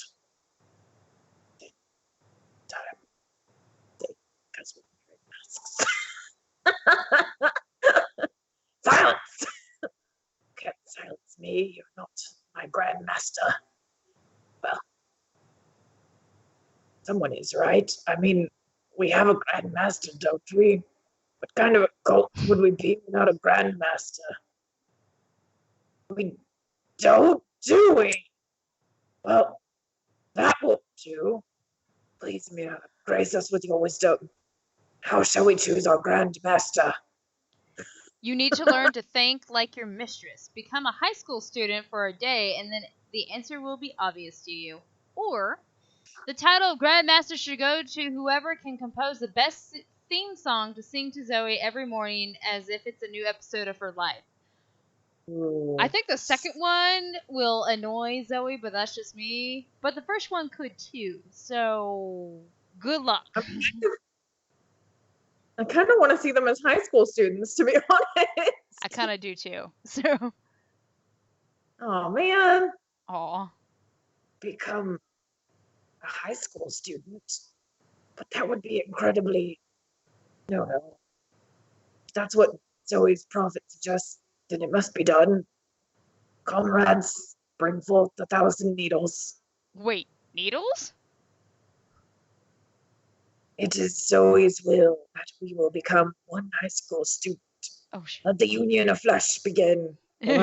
Because we're wearing masks. Silence! Can't silence me. You're not my grandmaster. Well, someone is, right? I mean, we have a grandmaster, don't we? What kind of a cult would we be without a grandmaster? We don't, do we? Well, that won't do. Please, Mira, grace us with your wisdom. How shall we choose our Grand Master? You need to learn to think like your mistress. Become a high school student for a day, and then the answer will be obvious to you. Or, the title of Grandmaster should go to whoever can compose the best theme song to sing to Zoe every morning as if it's a new episode of her life. Ooh. I think the second one will annoy Zoe, but that's just me. But the first one could too. So, good luck. I kind of want to see them as high school students, to be honest. I kind of do too. So, Oh man, aw. become a high school student. But that would be incredibly. No. If that's what Zoe's prophet suggests, then it must be done. Comrades, bring forth 1,000 needles. Wait, needles? It is Zoe's will that we will become one high school student. Oh, shit. Let the union of flesh begin. No,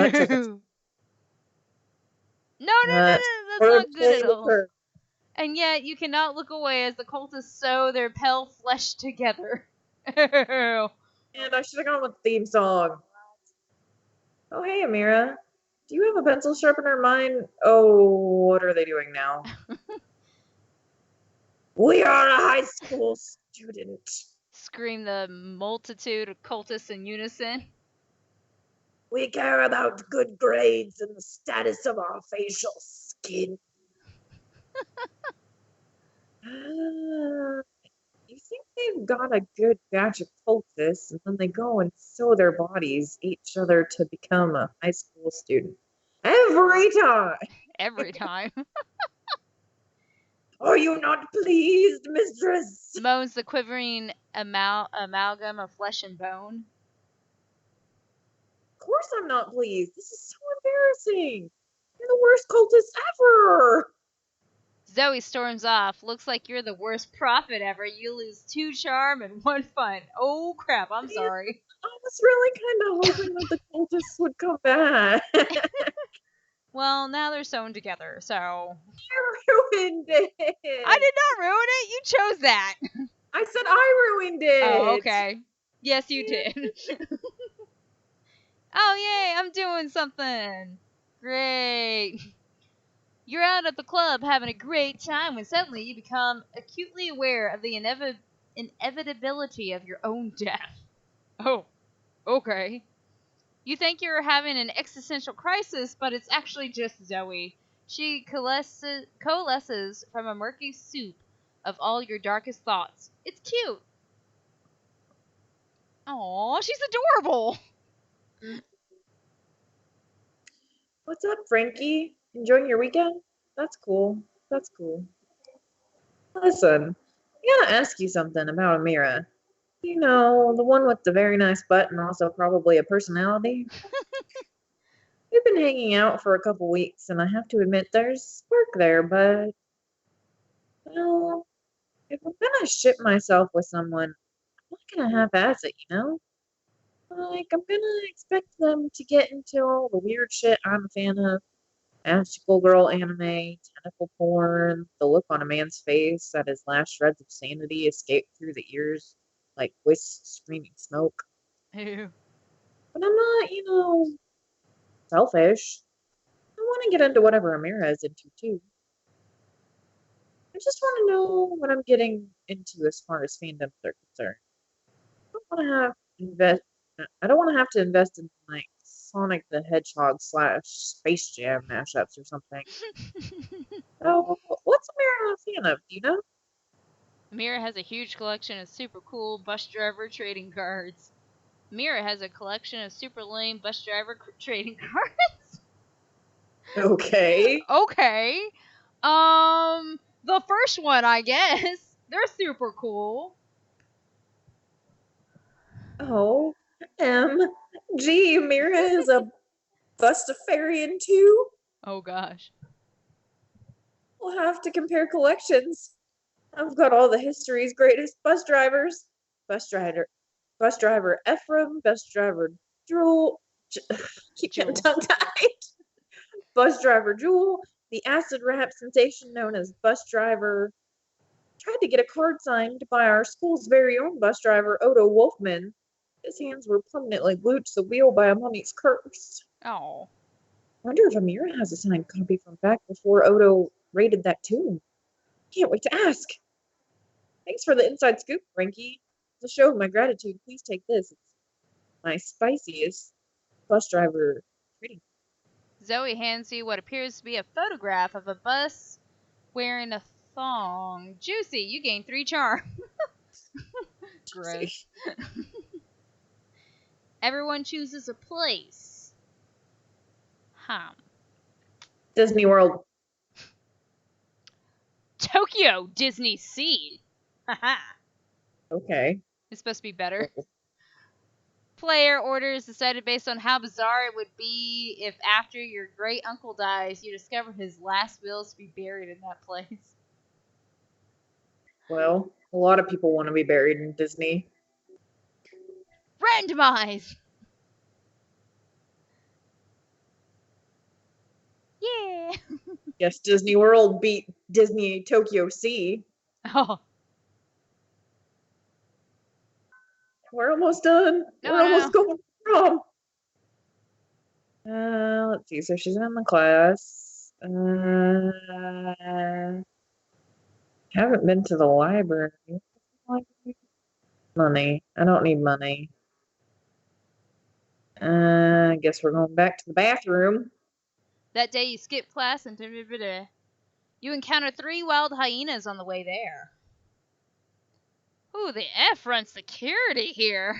that's not good at all. And yet, you cannot look away as the cultists sew their pale flesh together. And I should have gone with the theme song. Oh, hey, Amira. Do you have a pencil sharpener in mind? Oh, what are they doing now? We are a high school student. Scream the multitude of cultists in unison. We care about good grades and the status of our facial skin. You think they've got a good batch of cultists, and then they go and sew their bodies each other to become a high school student. Every time! Every time. Are you not pleased, mistress? Moans the quivering amalgam of flesh and bone. Of course I'm not pleased. This is so embarrassing. You're the worst cultist ever. Zoe storms off. Looks like you're the worst prophet ever. You lose 2 charm and 1 fun. Oh crap, I'm sorry. I was really kind of hoping that the cultists would come back. Well, now they're sewn together, so. You ruined it. I did not ruin it. You chose that. I said I ruined it. Oh, okay. Yes, you did. Oh, yay, I'm doing something. Great. You're out at the club having a great time when suddenly you become acutely aware of the inevitability of your own death. Oh, okay. You think you're having an existential crisis, but it's actually just Zoe. She coalesces from a murky soup of all your darkest thoughts. It's cute. Aw, she's adorable. What's up, Frankie? Enjoying your weekend? That's cool. That's cool. Listen, I gotta ask you something about Amira. You know, the one with the very nice butt and also probably a personality? We've been hanging out for a couple weeks, and I have to admit there's spark there, but, well, if I'm gonna ship myself with someone, I'm not gonna half-ass it, you know? Like, I'm gonna expect them to get into all the weird shit I'm a fan of. Magical girl anime, tentacle porn, the look on a man's face that his last shreds of sanity escape through the ears like wisps screaming smoke. Ew. But I'm not, selfish. I want to get into whatever Amira is into too. I just want to know what I'm getting into as far as fandoms are concerned. I don't want to have to invest in like Sonic the Hedgehog / Space Jam mashups or something. So, what's Amira a fan of? Do you know? Mira has a huge collection of super cool bus driver trading cards. Mira has a collection of super lame bus driver trading cards. Okay. Okay. The first one, I guess. They're super cool. Oh, gee, Mira is a Bustafarian too? Oh gosh. We'll have to compare collections. I've got all the history's greatest bus drivers. Bus driver Ephraim, bus driver Drool. Keep getting Jewel. tongue-tied. Bus driver Jewel, the acid rap sensation known as Bus Driver, tried to get a card signed by our school's very own bus driver, Odo Wolfman. His hands were permanently glued to the wheel by a mummy's curse. Oh. Wonder if Amira has a signed copy from back before Odo raided that tomb. Can't wait to ask. Thanks for the inside scoop, Frankie. To show my gratitude, please take this. It's my spiciest bus driver treating. Zoe hands you what appears to be a photograph of a bus wearing a thong. Juicy, you gain 3 charm. Gross. Everyone chooses a place. Disney World. Tokyo Disney Sea. Haha. Okay. It's supposed to be better. Player orders decided based on how bizarre it would be if after your great uncle dies, you discover his last will is to be buried in that place. Well, a lot of people want to be buried in Disney. Randomize! Yeah! Yes, Disney World beat Disney Tokyo Sea. Oh. We're almost done. We're almost going prom. Let's see. So she's in the class. Haven't been to the library. Money. I don't need money. I guess we're going back to the bathroom. That day you skip class and you encounter 3 wild hyenas on the way there. Ooh, the F runs security here.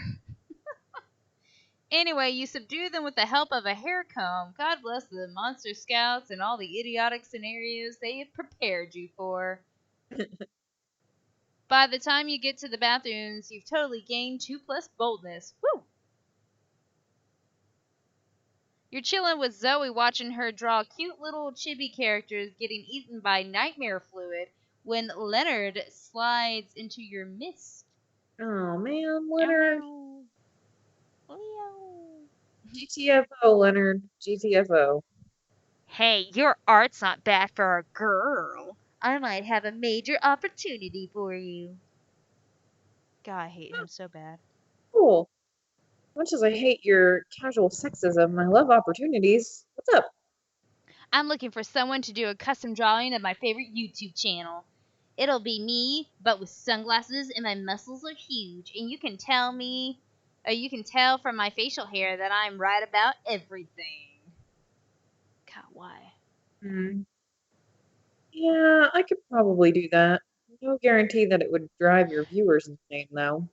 Anyway, you subdue them with the help of a hair comb. God bless the monster scouts and all the idiotic scenarios they have prepared you for. By the time you get to the bathrooms, you've totally gained 2+ boldness. Woo! You're chilling with Zoe watching her draw cute little chibi characters getting eaten by nightmare fluid when Leonard slides into your mist. Oh man, Leonard. Leo. GTFO, Leonard. GTFO. Hey, your art's not bad for a girl. I might have a major opportunity for you. God, I hate him so bad. Cool. Much as I hate your casual sexism, I love opportunities. What's up? I'm looking for someone to do a custom drawing of my favorite YouTube channel. It'll be me, but with sunglasses, and my muscles are huge, and you can tell from my facial hair that I'm right about everything. God, why? Yeah, I could probably do that. No guarantee that it would drive your viewers insane, though.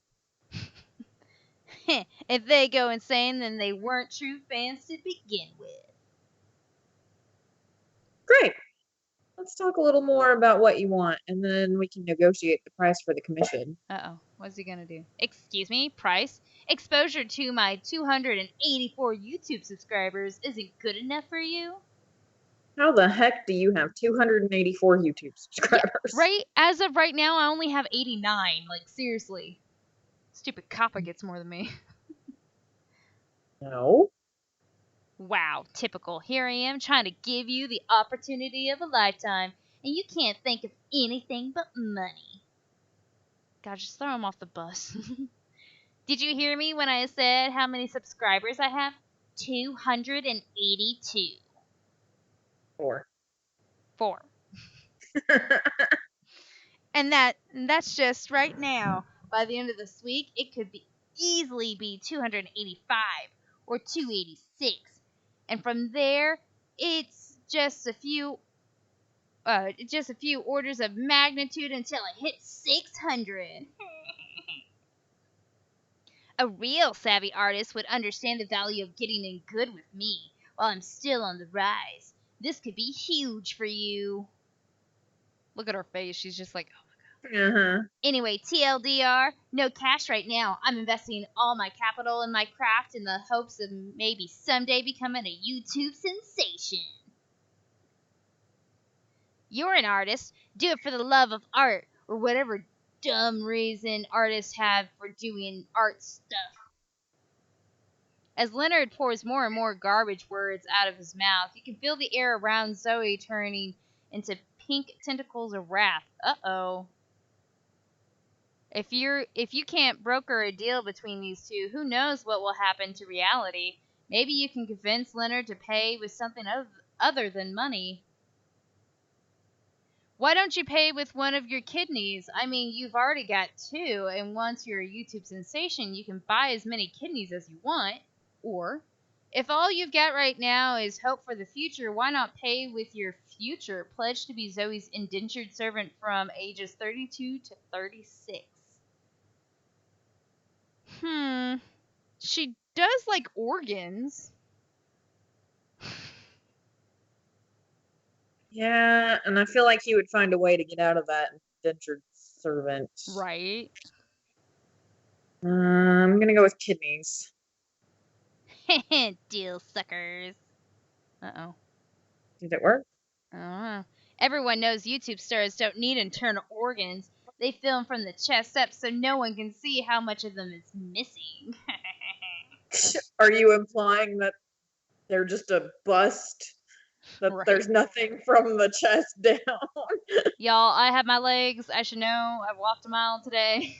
If they go insane, then they weren't true fans to begin with. Great. Let's talk a little more about what you want, and then we can negotiate the price for the commission. Uh-oh. What's he gonna do? Excuse me? Price? Exposure to my 284 YouTube subscribers isn't good enough for you? How the heck do you have 284 YouTube subscribers? Yeah, right? As of right now, I only have 89. Like, seriously. Stupid Kappa gets more than me. No. Wow, typical. Here I am trying to give you the opportunity of a lifetime, and you can't think of anything but money. God, just throw him off the bus. Did you hear me when I said how many subscribers I have? 282. 4. 4. And that's just right now. By the end of this week, it could easily be 285 or 286. And from there, it's just a few orders of magnitude until it hits 600. A real savvy artist would understand the value of getting in good with me while I'm still on the rise. This could be huge for you. Look at her face. She's just like, oh my god. Anyway, TLDR, no cash right now. I'm investing all my capital in my craft in the hopes of maybe someday becoming a YouTube sensation. You're an artist. Do it for the love of art, or whatever dumb reason artists have for doing art stuff. As Leonard pours more and more garbage words out of his mouth, you can feel the air around Zoe turning into pink tentacles of wrath. Uh-oh. If you can't broker a deal between these two, who knows what will happen to reality? Maybe you can convince Leonard to pay with something other than money. Why don't you pay with one of your kidneys? I mean, you've already got 2, and once you're a YouTube sensation, you can buy as many kidneys as you want. Or, if all you've got right now is hope for the future, why not pay with your future? Pledge to be Zoe's indentured servant from ages 32 to 36. She does like organs. Yeah, and I feel like he would find a way to get out of that indentured servant. Right. I'm gonna go with kidneys. Deal suckers. Uh-oh. Did it work? I don't know. Everyone knows YouTube stars don't need internal organs. They film from the chest up so no one can see how much of them is missing. Are you implying that they're just a bust? That Right. there's nothing from the chest down? Y'all, I have my legs. I should know. I've walked a mile today.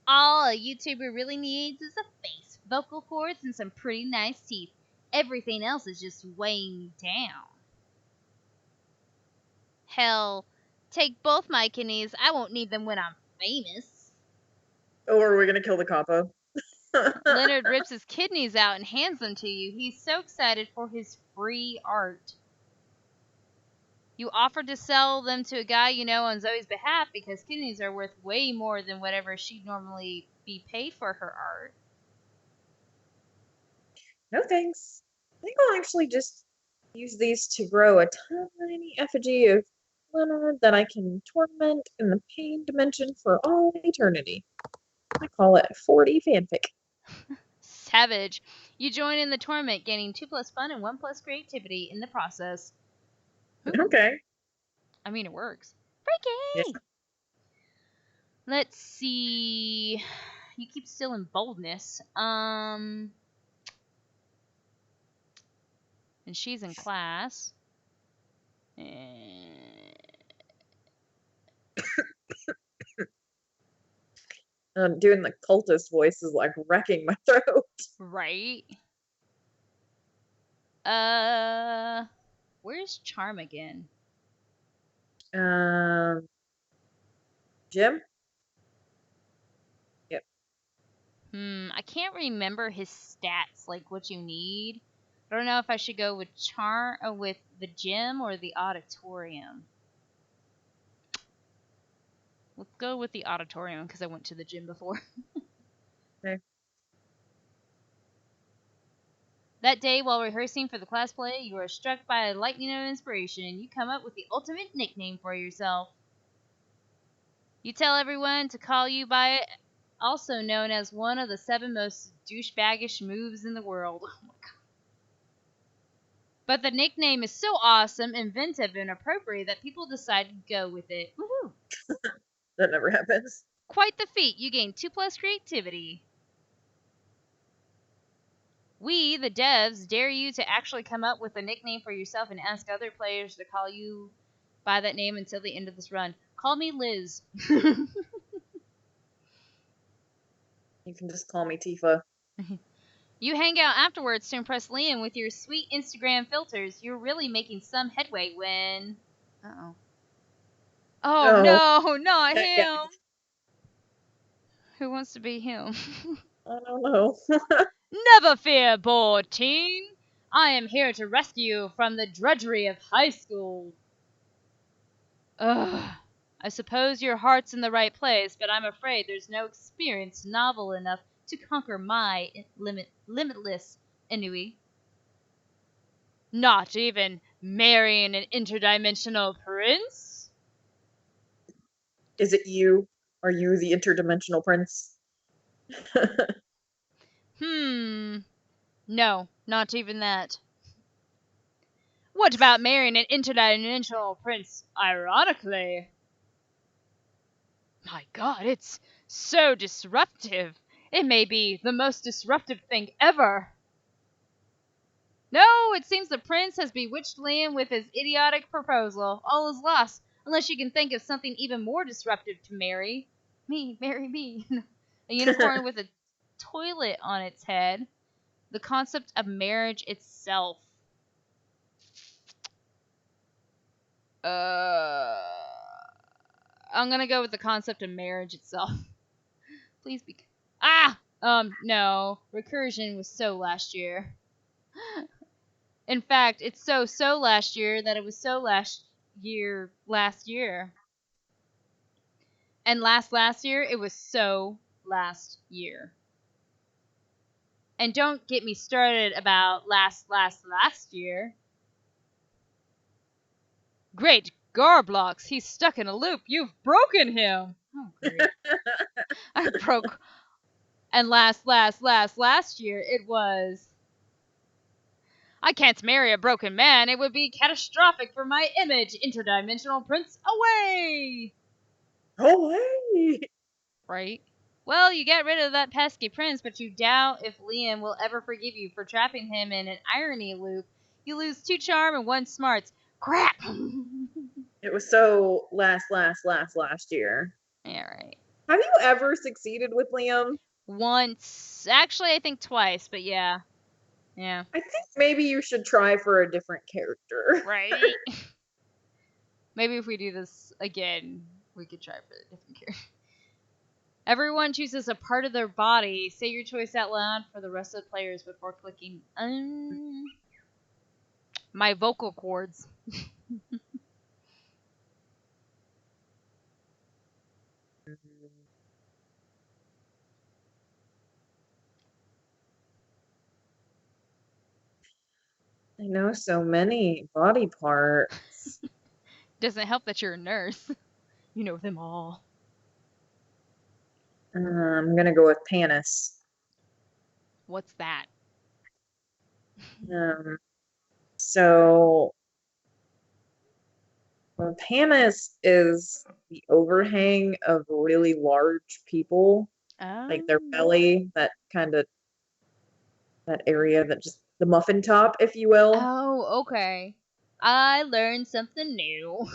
All a YouTuber really needs is a face, vocal cords, and some pretty nice teeth. Everything else is just weighing you down. Hell, take both my kidneys. I won't need them when I'm famous. Oh, are we gonna kill the capo? Leonard rips his kidneys out and hands them to you. He's so excited for his free art. You offered to sell them to a guy you know on Zoe's behalf because kidneys are worth way more than whatever she'd normally be paid for her art. No thanks. I think I'll actually just use these to grow a tiny effigy of Leonard that I can torment in the pain dimension for all eternity. I call it 40 fanfic. Savage. You join in the torment, gaining 2+ fun and 1+ creativity in the process. Ooh. Okay. I mean, it works. Freaky! Yeah. Let's see. You keep still in boldness. And she's in class. Doing the cultist voice is like wrecking my throat. Right. Where's Charm again? Jim? Yep. I can't remember his stats, like what you need. I don't know if I should go with with the gym or the auditorium. Let's go with the auditorium because I went to the gym before. Okay. That day, while rehearsing for the class play, you are struck by a lightning of inspiration and you come up with the ultimate nickname for yourself. You tell everyone to call you by it, also known as one of the 7 most douchebaggish moves in the world. Oh my god. But the nickname is so awesome, inventive, and appropriate that people decide to go with it. Woohoo! That never happens. Quite the feat. You gain 2+ creativity. We, the devs, dare you to actually come up with a nickname for yourself and ask other players to call you by that name until the end of this run. Call me Liz. You can just call me Tifa. You hang out afterwards to impress Liam with your sweet Instagram filters. You're really making some headway when... Uh-oh. Oh, no, not him. Who wants to be him? I don't know. Never fear, bored teen. I am here to rescue you from the drudgery of high school. Ugh. I suppose your heart's in the right place, but I'm afraid there's no experience novel enough to conquer my limitless ennui. Not even marrying an interdimensional prince? Is it you? Are you the interdimensional prince? No, not even that. What about marrying an interdimensional prince, ironically? My god, it's so disruptive. It may be the most disruptive thing ever. No, it seems the prince has bewitched Liam with his idiotic proposal. All is lost, unless you can think of something even more disruptive to marry. Me, marry me. A unicorn with a toilet on its head. The concept of marriage itself. Uh, I'm gonna go with the concept of marriage itself. Please be. No. Recursion was so last year. In fact, it's so last year that it was so last year. And last year, it was so last year. And don't get me started about last year. Great Garblocks, he's stuck in a loop. You've broken him. Oh, great. I broke. And last year, it was. I can't marry a broken man. It would be catastrophic for my image. Interdimensional prince away! Away! Right? Well, you get rid of that pesky prince, but you doubt if Liam will ever forgive you for trapping him in an irony loop. You lose 2 charm and 1 smarts. Crap! It was so last year. Yeah, right. Have you ever succeeded with Liam? Once. Actually, I think twice, but yeah. Yeah. I think maybe you should try for a different character. Right? Maybe if we do this again, we could try for a different character. Everyone chooses a part of their body. Say your choice out loud for the rest of the players before clicking my vocal cords. I know so many body parts. Doesn't help that you're a nurse. You know them all. I'm gonna go with Panis. What's that? Um, so Panis is the overhang of really large people, like their belly, that area that just the muffin top, if you will. Oh, okay. I learned something new.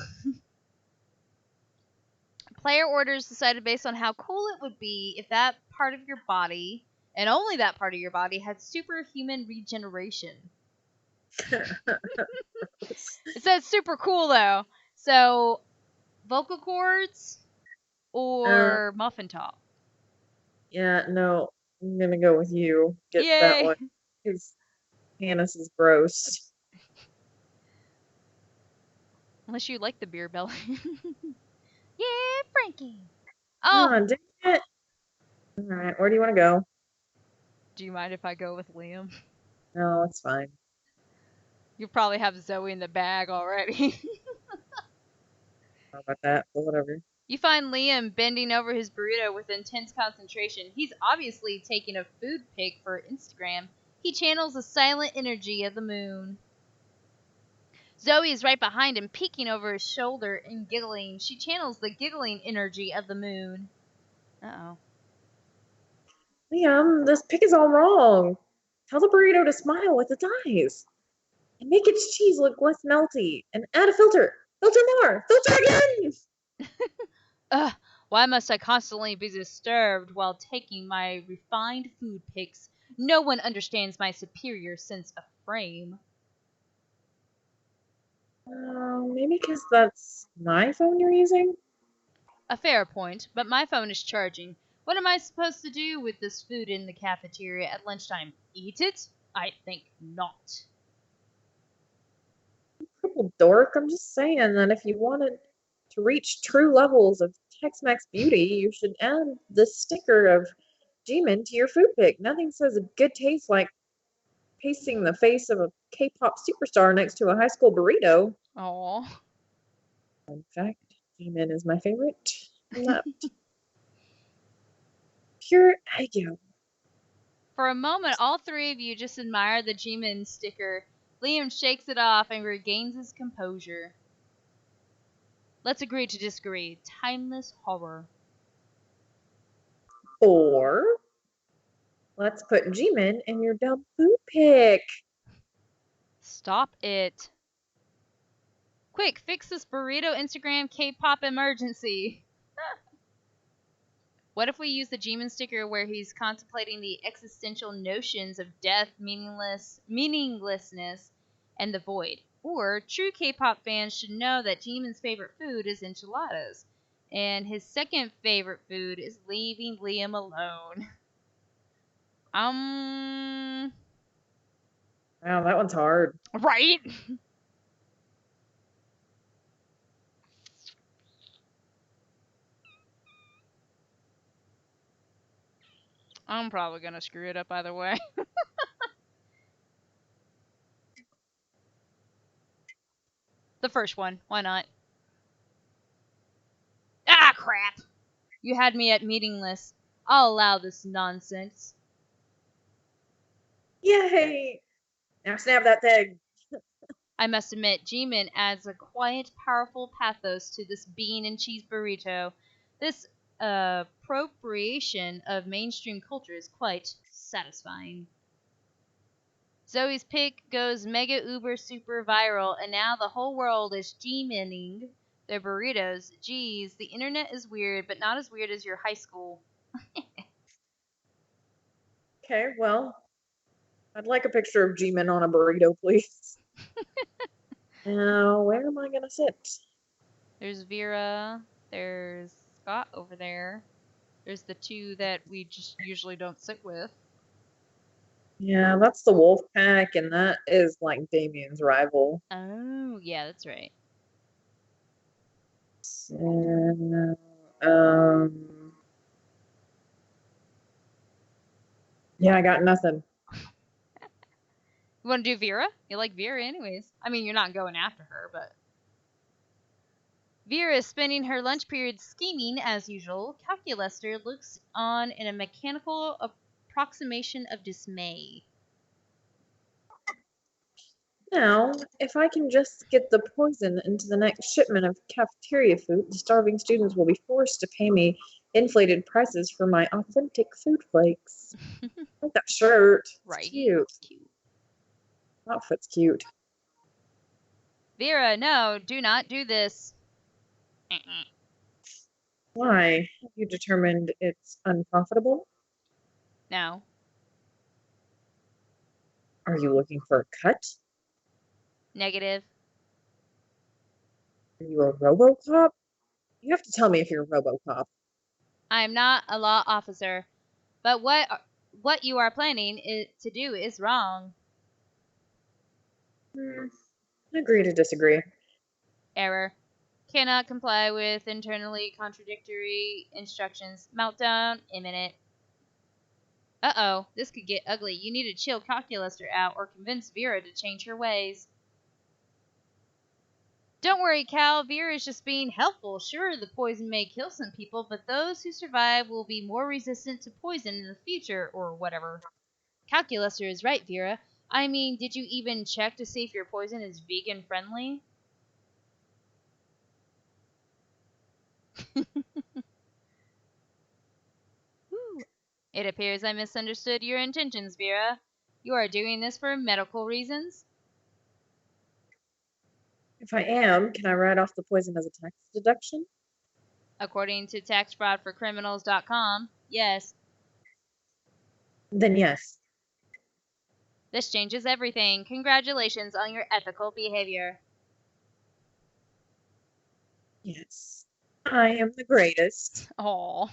Player orders decided based on how cool it would be if that part of your body, and only that part of your body, had superhuman regeneration. It says super cool though. So, vocal cords or muffin top? Yeah, no, I'm gonna go with you. Get Yay! that one. Because Panis is gross. Unless you like the beer belly. Yeah, Frankie. Oh, Oh, dang it. Alright, where do you want to go? do you mind if I go with Liam? No, it's fine. You probably have Zoe in the bag already. How about that? But whatever. You find Liam bending over his burrito with intense concentration. He's obviously taking a food pic for Instagram. He channels the silent energy of the moon. Zoe is right behind him, peeking over his shoulder and giggling. She channels the giggling energy of the moon. Uh-oh. Liam, this pic is all wrong. Tell the burrito to smile with its eyes. And make its cheese look less melty. And add a filter. Filter more. Filter again! Ugh, why must I constantly be disturbed while taking my refined food pics? No one understands my superior sense of frame. Maybe because that's my phone you're using? A fair point, but my phone is charging. What am I supposed to do with this food in the cafeteria at lunchtime? Eat it? I think not. Purple dork, I'm just saying that if you wanted to reach true levels of Tex-Mex beauty, you should add the sticker of G-Man to your food pic. Nothing says a good taste like pasting the face of a K-pop superstar next to a high school burrito. Aww. In fact, G-Man is my favorite. Not pure ego. For a moment, all three of you just admire the G-Man sticker. Liam shakes it off and regains his composure. Let's agree to disagree. Timeless horror. Or Let's put Jimin in your dumb food pic. Stop it. Quick, fix this burrito Instagram K-pop emergency. What if we use the Jimin sticker where he's contemplating the existential notions of death, meaninglessness, and the void? Or true K-pop fans should know that Jimin's favorite food is enchiladas, and his second favorite food is leaving Liam alone. Wow, that one's hard. Right? I'm probably gonna screw it up either way. The first one, why not? Ah, crap! You had me at meaningless. I'll allow this nonsense. Yay! Now snap that thing. I must admit, Jimin adds a quiet, powerful pathos to this bean and cheese burrito. This appropriation of mainstream culture is quite satisfying. Zoe's pic goes mega uber super viral, and now the whole world is Jiminning their burritos. Geez, the internet is weird, but not as weird as your high school. Okay, well, I'd like a picture of Jimin on a burrito, please. Now, where am I gonna sit? There's Vera. There's Scott over there. There's the two that we just usually don't sit with. Yeah, that's the wolf pack, and that is like Damien's rival. Oh, yeah, that's right. So, yeah, I got nothing. You want to do Vera? You like Vera anyways. I mean, you're not going after her, but... Vera is spending her lunch period scheming, as usual. Calculester looks on in a mechanical approximation of dismay. Now, if I can just get the poison into the next shipment of cafeteria food, the starving students will be forced to pay me inflated prices for my authentic food flakes. I like that shirt. It's Right. cute. It's cute. Outfit's cute. Vera, no, do not do this. Why? Have you determined it's unprofitable? No. Are you looking for a cut? Negative. Are you a RoboCop? You have to tell me if you're a RoboCop. I am not a law officer, but what you are planning to do is wrong. Agree to disagree. Error. Cannot comply with internally contradictory instructions. Meltdown imminent. Uh-oh, this could get ugly. You need to chill Calculuster out or convince Vera to change her ways. Don't worry, Cal. Vera is just being helpful. Sure, the poison may kill some people, but those who survive will be more resistant to poison in the future, or whatever. Calculuster is right, Vera. I mean, did you even check to see if your poison is vegan friendly? It appears I misunderstood your intentions, Vera. You are doing this for medical reasons? If I am, can I write off the poison as a tax deduction? According to taxfraudforcriminals.com, yes. Then yes. This changes everything. Congratulations on your ethical behavior. Yes. I am the greatest. Aw.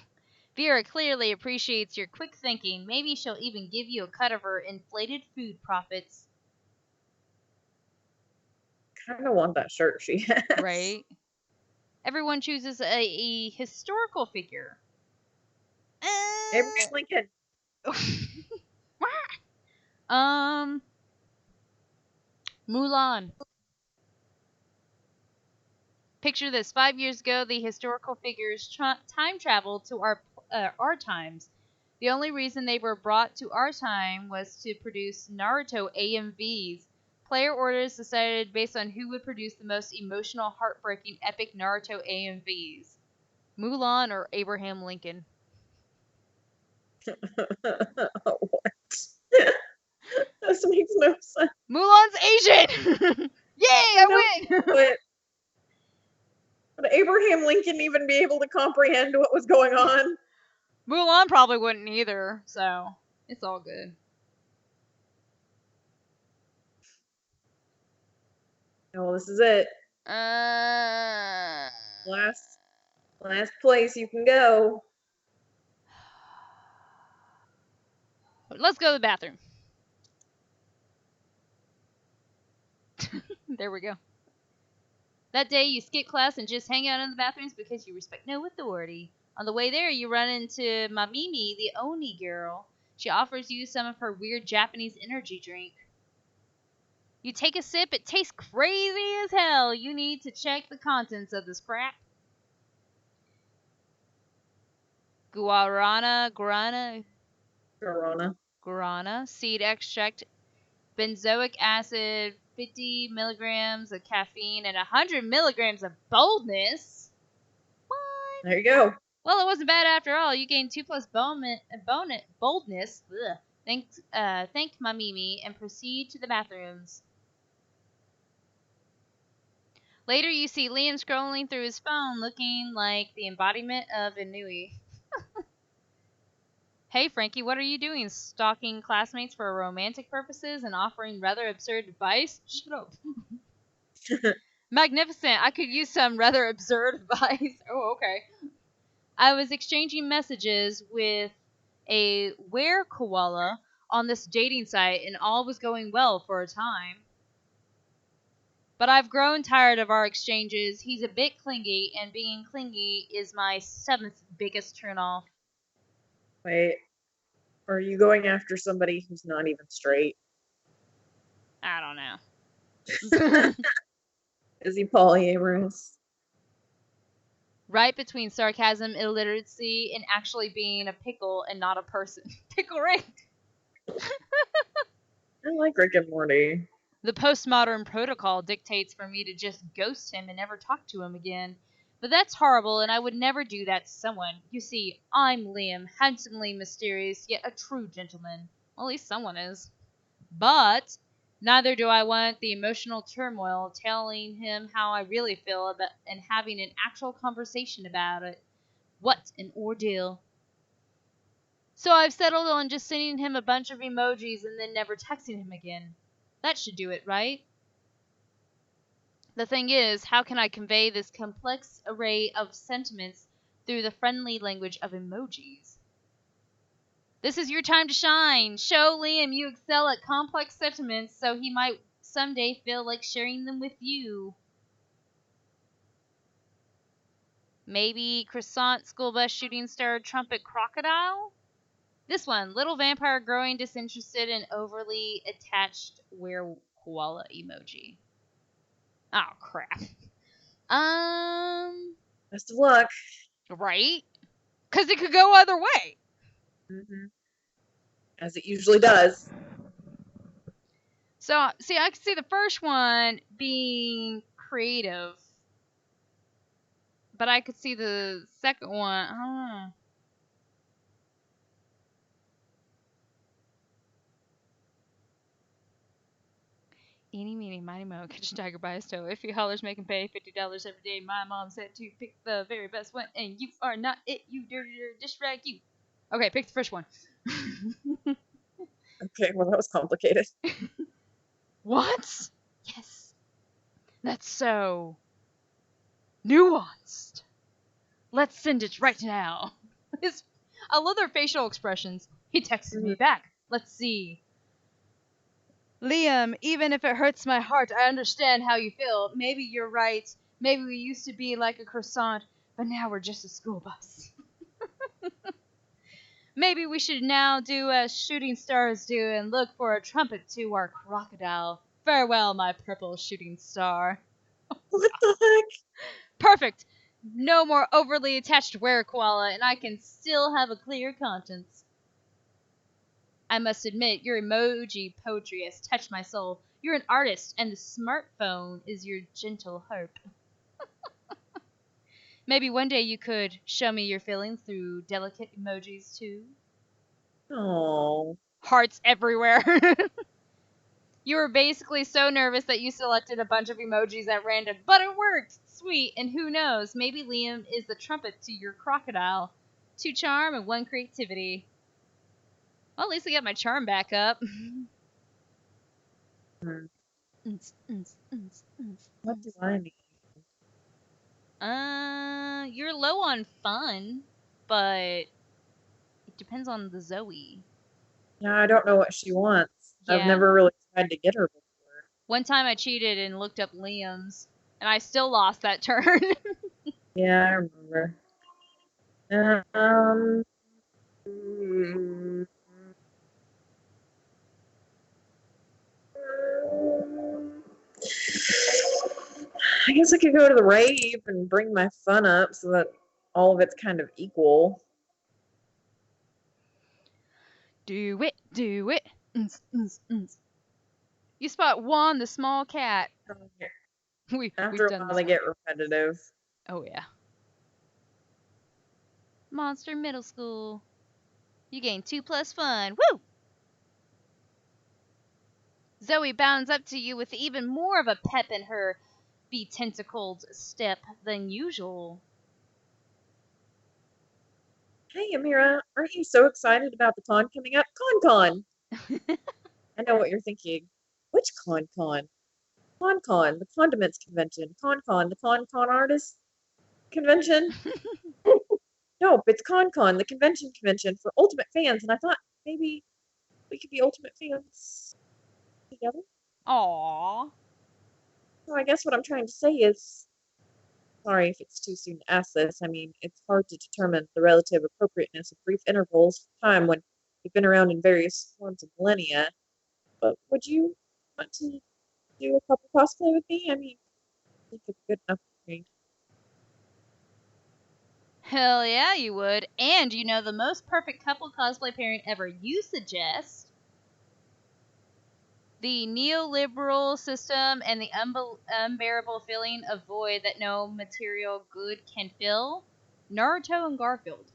Vera clearly appreciates your quick thinking. Maybe she'll even give you a cut of her inflated food profits. Kind of want that shirt she has. Right? Everyone chooses a historical figure. Abraham Lincoln. Mulan. Picture this: 5 years ago, the historical figures time traveled to our times. The only reason they were brought to our time was to produce Naruto AMVs. Player orders decided based on who would produce the most emotional, heartbreaking, epic Naruto AMVs: Mulan or Abraham Lincoln. What? This makes no sense. Mulan's Asian! Yay, I win! Would Abraham Lincoln even be able to comprehend what was going on? Mulan probably wouldn't either, so it's all good. Oh, this is it. Uh, Last place you can go. let's go to the bathroom. There we go. That day, you skip class and just hang out in the bathrooms because you respect no authority. On the way there, you run into Mamimi, the Oni girl. She offers you some of her weird Japanese energy drink. You take a sip, it tastes crazy as hell. You need to check the contents of this crap. Guarana, seed extract, benzoic acid, 50 milligrams of caffeine, and 100 milligrams of boldness. What? There you go. Well, it wasn't bad after all. You gained 2 plus boldness. Ugh. Thank Mamimi and proceed to the bathrooms. Later, you see Liam scrolling through his phone, looking like the embodiment of Inui. Hey, Frankie, what are you doing? Stalking classmates for romantic purposes and offering rather absurd advice? Shut up. Magnificent. I could use some rather absurd advice. Oh, okay. I was exchanging messages with a were koala on this dating site, and all was going well for a time. But I've grown tired of our exchanges. He's a bit clingy, and being clingy is my 7th biggest turnoff. Wait, are you going after somebody who's not even straight? I don't know. Is he polyamorous? Right between sarcasm, illiteracy, and actually being a pickle and not a person. Pickle Rick! I like Rick and Morty. The postmodern protocol dictates for me to just ghost him and never talk to him again. But that's horrible, and I would never do that to someone. You see, I'm Liam, handsomely mysterious, yet a true gentleman. Well, at least someone is. But neither do I want the emotional turmoil telling him how I really feel about and having an actual conversation about it. What an ordeal. So I've settled on just sending him a bunch of emojis and then never texting him again. That should do it, right? The thing is, how can I convey this complex array of sentiments through the friendly language of emojis? This is your time to shine. Show Liam you excel at complex sentiments so he might someday feel like sharing them with you. Maybe croissant, school bus, shooting star, trumpet, crocodile? This one, little vampire growing disinterested and overly attached were koala emoji. Oh, crap. Best of luck. Right? Because it could go either way. Mm-hmm. As it usually does. So, see, I could see the first one being creative. But I could see the second one. I don't know. Eeny, meeny, miny, mo, catch a tiger by his toe. If he hollers, make him pay $50 every day. My mom said to pick the very best one, and you are not it, you dirty dish rag, you. Okay, pick the first one. Okay, well, that was complicated. What? Yes. That's so nuanced. Let's send it right now. I love their facial expressions. He texted me back. Let's see. Liam, even if it hurts my heart, I understand how you feel. Maybe you're right. Maybe we used to be like a croissant, but now we're just a school bus. Maybe we should now do as shooting stars do and look for a trumpet to our crocodile. Farewell, my purple shooting star. What the heck? Perfect. No more overly attached were koala, and I can still have a clear conscience. I must admit, your emoji poetry has touched my soul. You're an artist, and the smartphone is your gentle harp. Maybe one day you could show me your feelings through delicate emojis, too. Oh. Hearts everywhere. You were basically so nervous that you selected a bunch of emojis at random, but it worked! Sweet, and who knows, maybe Liam is the trumpet to your crocodile. 2 charm and 1 creativity. Well, at least I got my charm back up. What do I need? You're low on fun, but it depends on the Zoe. Yeah, I don't know what she wants. I've Yeah. never really tried to get her before. One time I cheated and looked up Liam's, and I still lost that turn. Yeah, I remember. I guess I could go to the rave and bring my fun up so that all of it's kind of equal. Do it, do it. You spot Juan, the small cat. We've After a done while, this they get before. repetitive. Oh yeah. Monster Middle School. You gain 2 plus fun. Woo! Zoe bounds up to you with even more of a pep in her be-tentacled step than usual. Hey, Amira, aren't you so excited about the con coming up? Con! I know what you're thinking. Which con? Con, the condiments convention. Con, the con artist convention. Nope, it's con, the convention for ultimate fans. And I thought maybe we could be ultimate fans together. Aww. So I guess what I'm trying to say is, sorry if it's too soon to ask this. I mean, it's hard to determine the relative appropriateness of brief intervals of time when you've been around in various forms of millennia. But would you want to do a couple cosplay with me? I mean, I think it's good enough for me. Hell yeah, you would. And you know the most perfect couple cosplay pairing ever you suggest. The neoliberal system and the unbearable feeling of void that no material good can fill. Naruto and Garfield.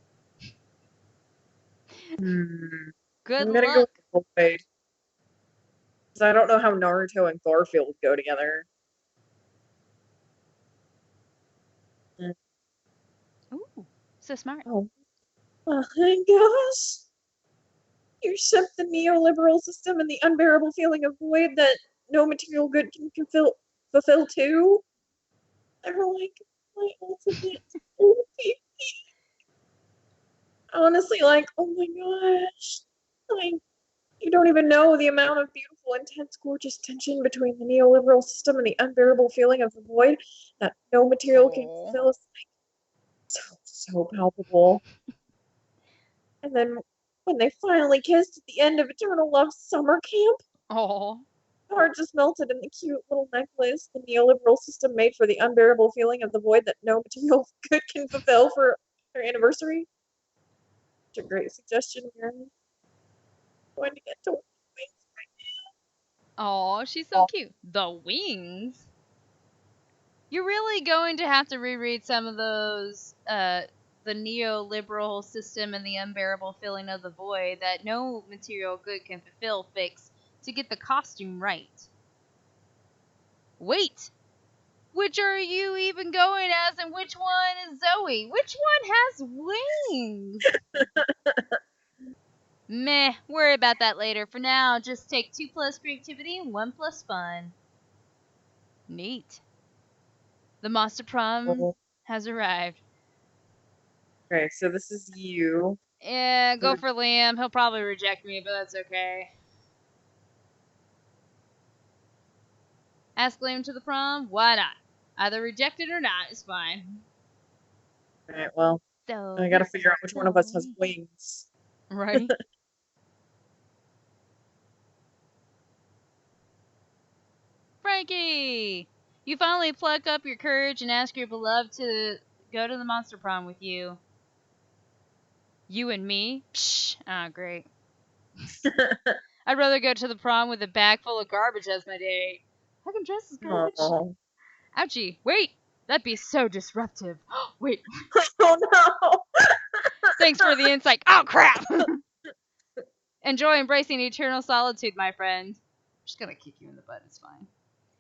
Good I'm gonna luck. go with Void. Because I don't know how Naruto and Garfield go together. Ooh, so smart. Oh my gosh. You ship the neoliberal system and the unbearable feeling of void that no material good can fulfill too? They're like my ultimate OP. Honestly, like, oh my gosh. Like, you don't even know the amount of beautiful, intense, gorgeous tension between the neoliberal system and the unbearable feeling of the void that no material can fulfill. It's like so palpable. And then when they finally kissed at the end of Eternal Love's summer camp, Oh. my heart just melted in the cute little necklace the neoliberal system made for the unbearable feeling of the void that no material good can fulfill for their anniversary. Such a great suggestion, Mary. Going to get to Oh, she's so cute. The wings. You're really going to have to reread some of those, the neoliberal system and the unbearable feeling of the void that no material good can fulfill fix to get the costume right. Wait! Which are you even going as and which one is Zoe? Which one has wings? Meh, worry about that later. For now, just take 2 plus creativity and 1 plus fun. Neat. The Monster Prom has arrived. Okay, so this is you. Yeah, go for Liam. He'll probably reject me, but that's okay. Ask Liam to the prom? Why not? Either rejected or not, it's fine. Alright, well, I gotta figure out which one of us has wings. Right? Frankie! You finally pluck up your courage and ask your beloved to go to the Monster Prom with you. You and me? Psh! Ah, great. I'd rather go to the prom with a bag full of garbage as my date. I can dress as garbage. Oh. Ouchie. Wait! That'd be so disruptive. Wait. Oh no! Thanks for the insight. Oh, crap! Enjoy embracing eternal solitude, my friend. I'm just gonna kick you in the butt. It's fine.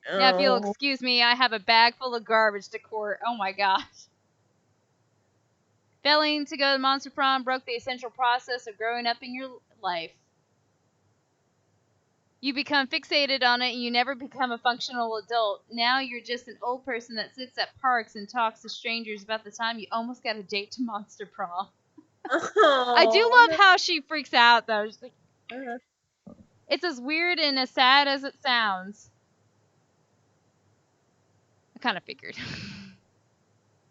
Now, if you'll Oh. excuse me, I have a bag full of garbage to court. Oh my gosh. Failing to go to Monster Prom broke the essential process of growing up in your life. You become fixated on it and you never become a functional adult. Now you're just an old person that sits at parks and talks to strangers about the time you almost got a date to Monster Prom. I do Oh. love how she freaks out, though. She's like, Uh, it's as weird and as sad as it sounds. I kind of figured.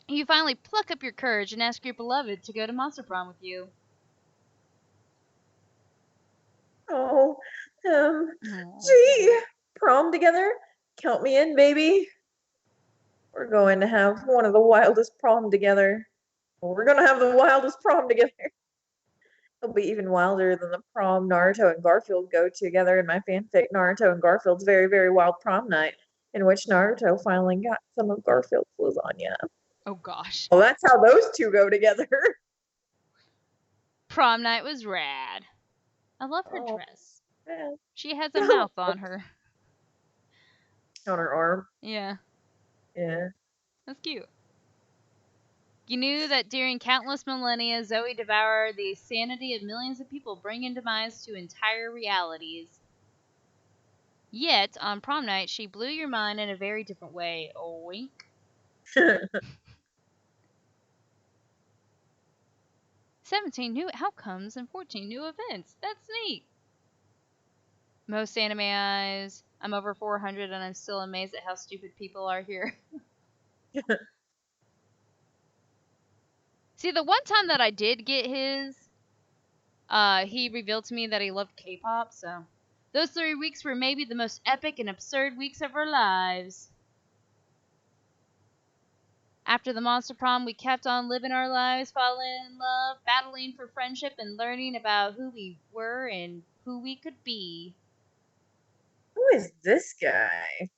You finally pluck up your courage and ask your beloved to go to Monster Prom with you. Oh. Oh. Gee. Prom together? Count me in, baby. We're going to have one of the wildest prom together. We're going to have the wildest prom together. It'll be even wilder than the prom Naruto and Garfield go together in my fanfic, Naruto and Garfield's Very, Very Wild Prom Night, in which Naruto finally got some of Garfield's lasagna. Oh gosh. Well, that's how those two go together. Prom night was rad. I love her Oh, dress. yeah. She has a mouth on her. On her arm. Yeah, Yeah. that's cute. You knew that during countless millennia, Zoe devoured the sanity of millions of people, bringing demise to entire realities. Yet, on prom night, she blew your mind in a very different way. Oh, wink. 17 new outcomes and 14 new events. That's neat. Most anime eyes. I'm over 400 and I'm still amazed at how stupid people are here. See, the one time that I did get his, he revealed to me that he loved K-pop, so those 3 weeks were maybe the most epic and absurd weeks of our lives. After the Monster Prom, we kept on living our lives, falling in love, battling for friendship, and learning about who we were and who we could be. Who is this guy?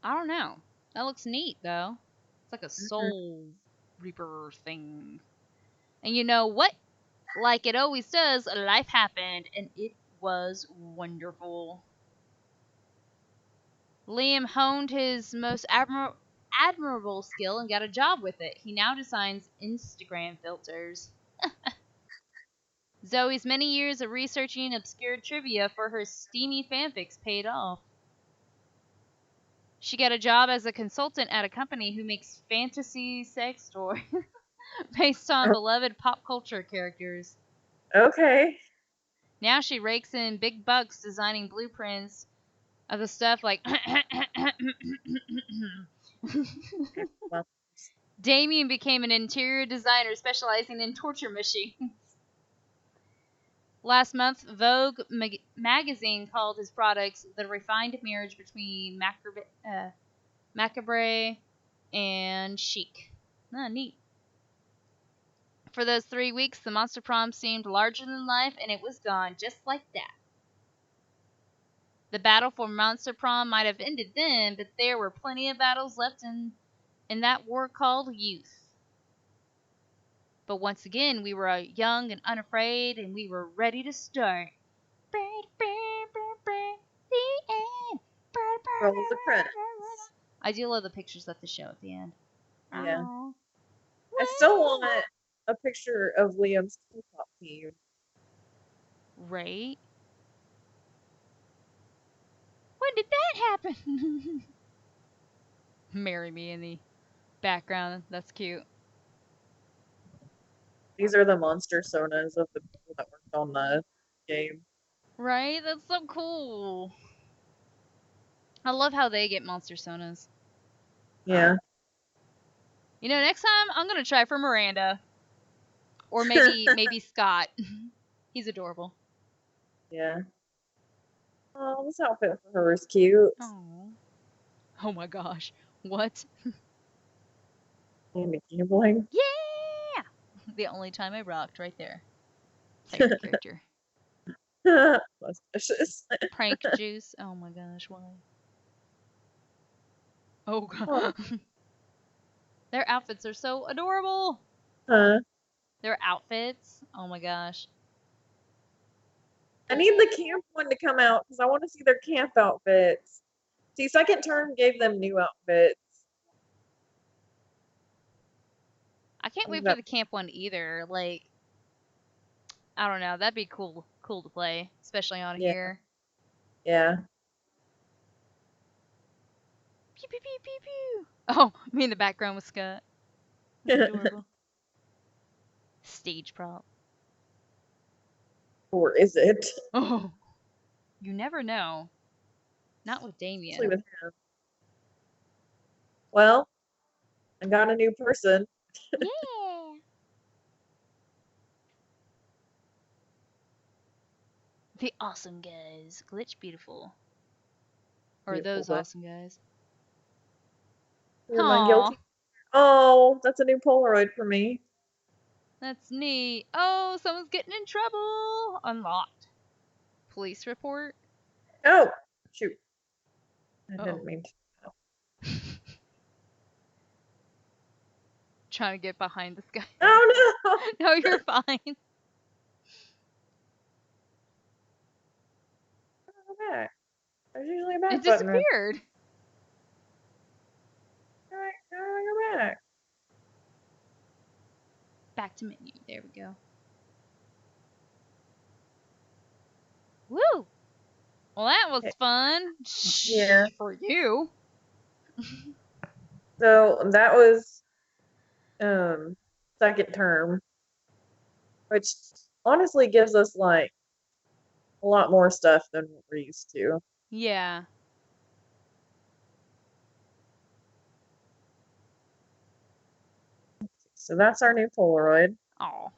I don't know. That looks neat, though. It's like a soul reaper thing. And you know what? Like it always does, life happened, and it was wonderful. Liam honed his most admirable skill and got a job with it. He now designs Instagram filters. Zoe's many years of researching obscure trivia for her steamy fanfics paid off. She got a job as a consultant at a company who makes fantasy sex toys based on beloved pop culture characters. Okay. Now she rakes in big bucks designing blueprints of the stuff like Well, Damien became an interior designer specializing in torture machines. Last month, Vogue magazine called his products the refined marriage between macabre and chic. Neat. For those 3 weeks, the Monster Prom seemed larger than life, and it was gone just like that. The battle for Monster Prom might have ended then, but there were plenty of battles left in that war called youth. But once again, we were young and unafraid, and we were ready to start. The end. roll the credits. I do love the pictures that they show at the end. Yeah. Aww. I still want a picture of Liam's K-pop team. Right? When did that happen? Marry me in the background. That's cute. These are the monster sonas of the people that worked on the game. Right? That's so cool. I love how they get monster sonas. Yeah. You know, next time I'm gonna try for Miranda. Or maybe Scott. He's adorable. Yeah. Oh, this outfit for her is cute. Oh. Oh my gosh. What? And Mickey Bling. Yeah! The only time I rocked right there. Favorite character. Mustaches. Prank juice. Oh my gosh, why? Oh god. Their outfits are so adorable. Huh? Their outfits. Oh my gosh. I need the camp one to come out because I want to see their camp outfits. See, second term gave them new outfits. I can't wait for the camp one either. Like, I don't know. That'd be cool to play, especially on here. Yeah. Pew pew pew pew pew. Oh, me in the background with Scott. That's adorable. Stage prop. Or is it? Oh, you never know. Not with Damien. Especially with him. Well, I got a new person. Yeah. The awesome guys. Glitch beautiful. Or Beautiful, those but awesome guys. am I guilty? Oh, that's a new Polaroid for me. That's neat. Oh, someone's getting in trouble. Unlocked. Police report. Oh, shoot. I didn't mean to. Trying to get behind this guy. Oh no! No, you're fine. Go back. There's usually a back It button. disappeared. Alright, now I go back. Back to menu. There we go. Woo! Well, that was fun. Yeah. For you. So that was second term, which honestly gives us like a lot more stuff than what we're used to. Yeah. So that's our new Polaroid. Oh.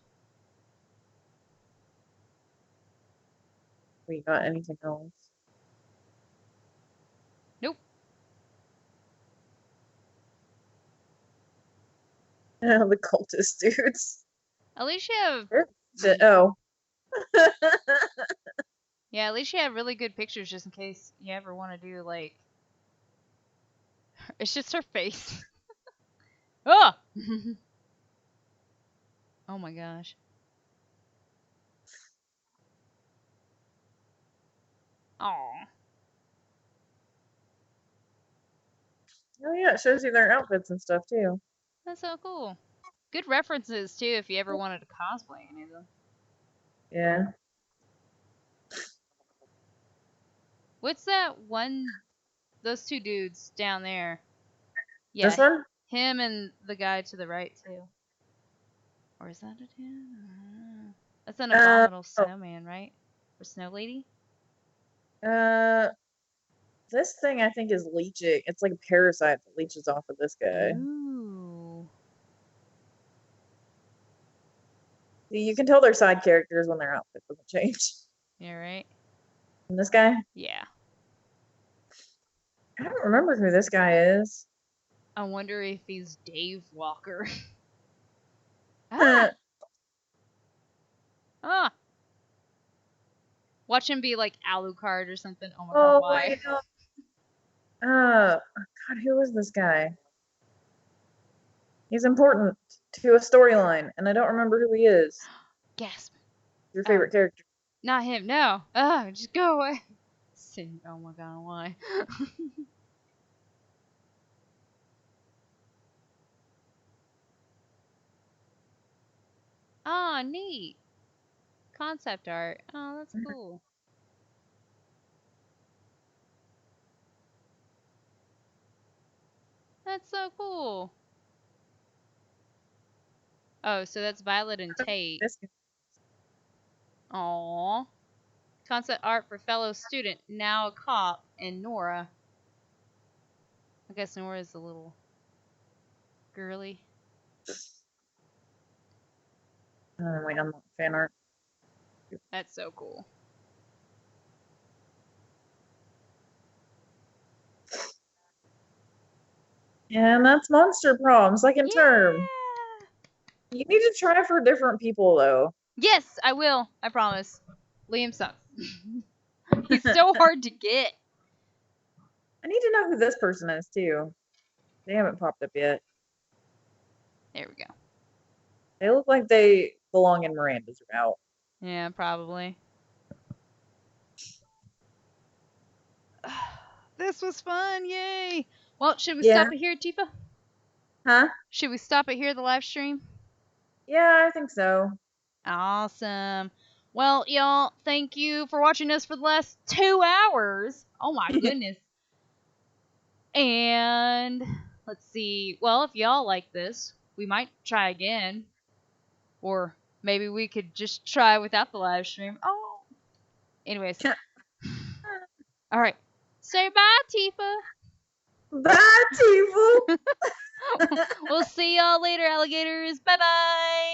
We got anything else? Nope. The cultist dudes. At least you have. Oh. Yeah, at least you have really good pictures just in case you ever want to do like. It's just her face. Oh! Oh my gosh. Oh. Oh yeah, it shows you their outfits and stuff too. That's so cool. Good references too if you ever wanted to cosplay any of them. Yeah. What's that one? Those two dudes down there. Yeah. This one? Him and the guy to the right too. Or is that a dude? That's an abominable snowman, right? Or snow lady? This thing I think is leeching. It's like a parasite that leeches off of this guy. Ooh. You can tell they're side characters when their outfit doesn't change. Yeah, right? And this guy? Yeah. I don't remember who this guy is. I wonder if he's Dave Walker. Ah! Ah! Watch him be like Alucard or something. Oh my god, why? God, who is this guy? He's important to a storyline, and I don't remember who he is. Gasp. Your favorite character? Not him, no. Just go away. Oh my god, why? Ah, neat. Concept art. Oh, that's cool. That's so cool. Oh, so that's Violet and Tate. Aww. Concept art for fellow student, now a cop, and Nora. I guess Nora's a little girly. Wait, I'm not fan art. That's so cool. And that's Monster Prom, second term. You need to try for different people, though. Yes, I will. I promise. Liam sucks. He's so hard to get. I need to know who this person is, too. They haven't popped up yet. There we go. They look like they belong in Miranda's route. Yeah, probably. This was fun. Yay. Well, should we Yeah. stop it here, Tifa? Huh? Should we stop it here, the live stream? Yeah, I think so. Awesome. Well, y'all, thank you for watching us for the last 2 hours. Oh my goodness. And let's see. Well, if y'all like this, we might try again. Or maybe we could just try without the live stream. Oh. Anyways. All right. Say bye, Tifa. Bye, Tifa. We'll see y'all later, alligators. Bye bye.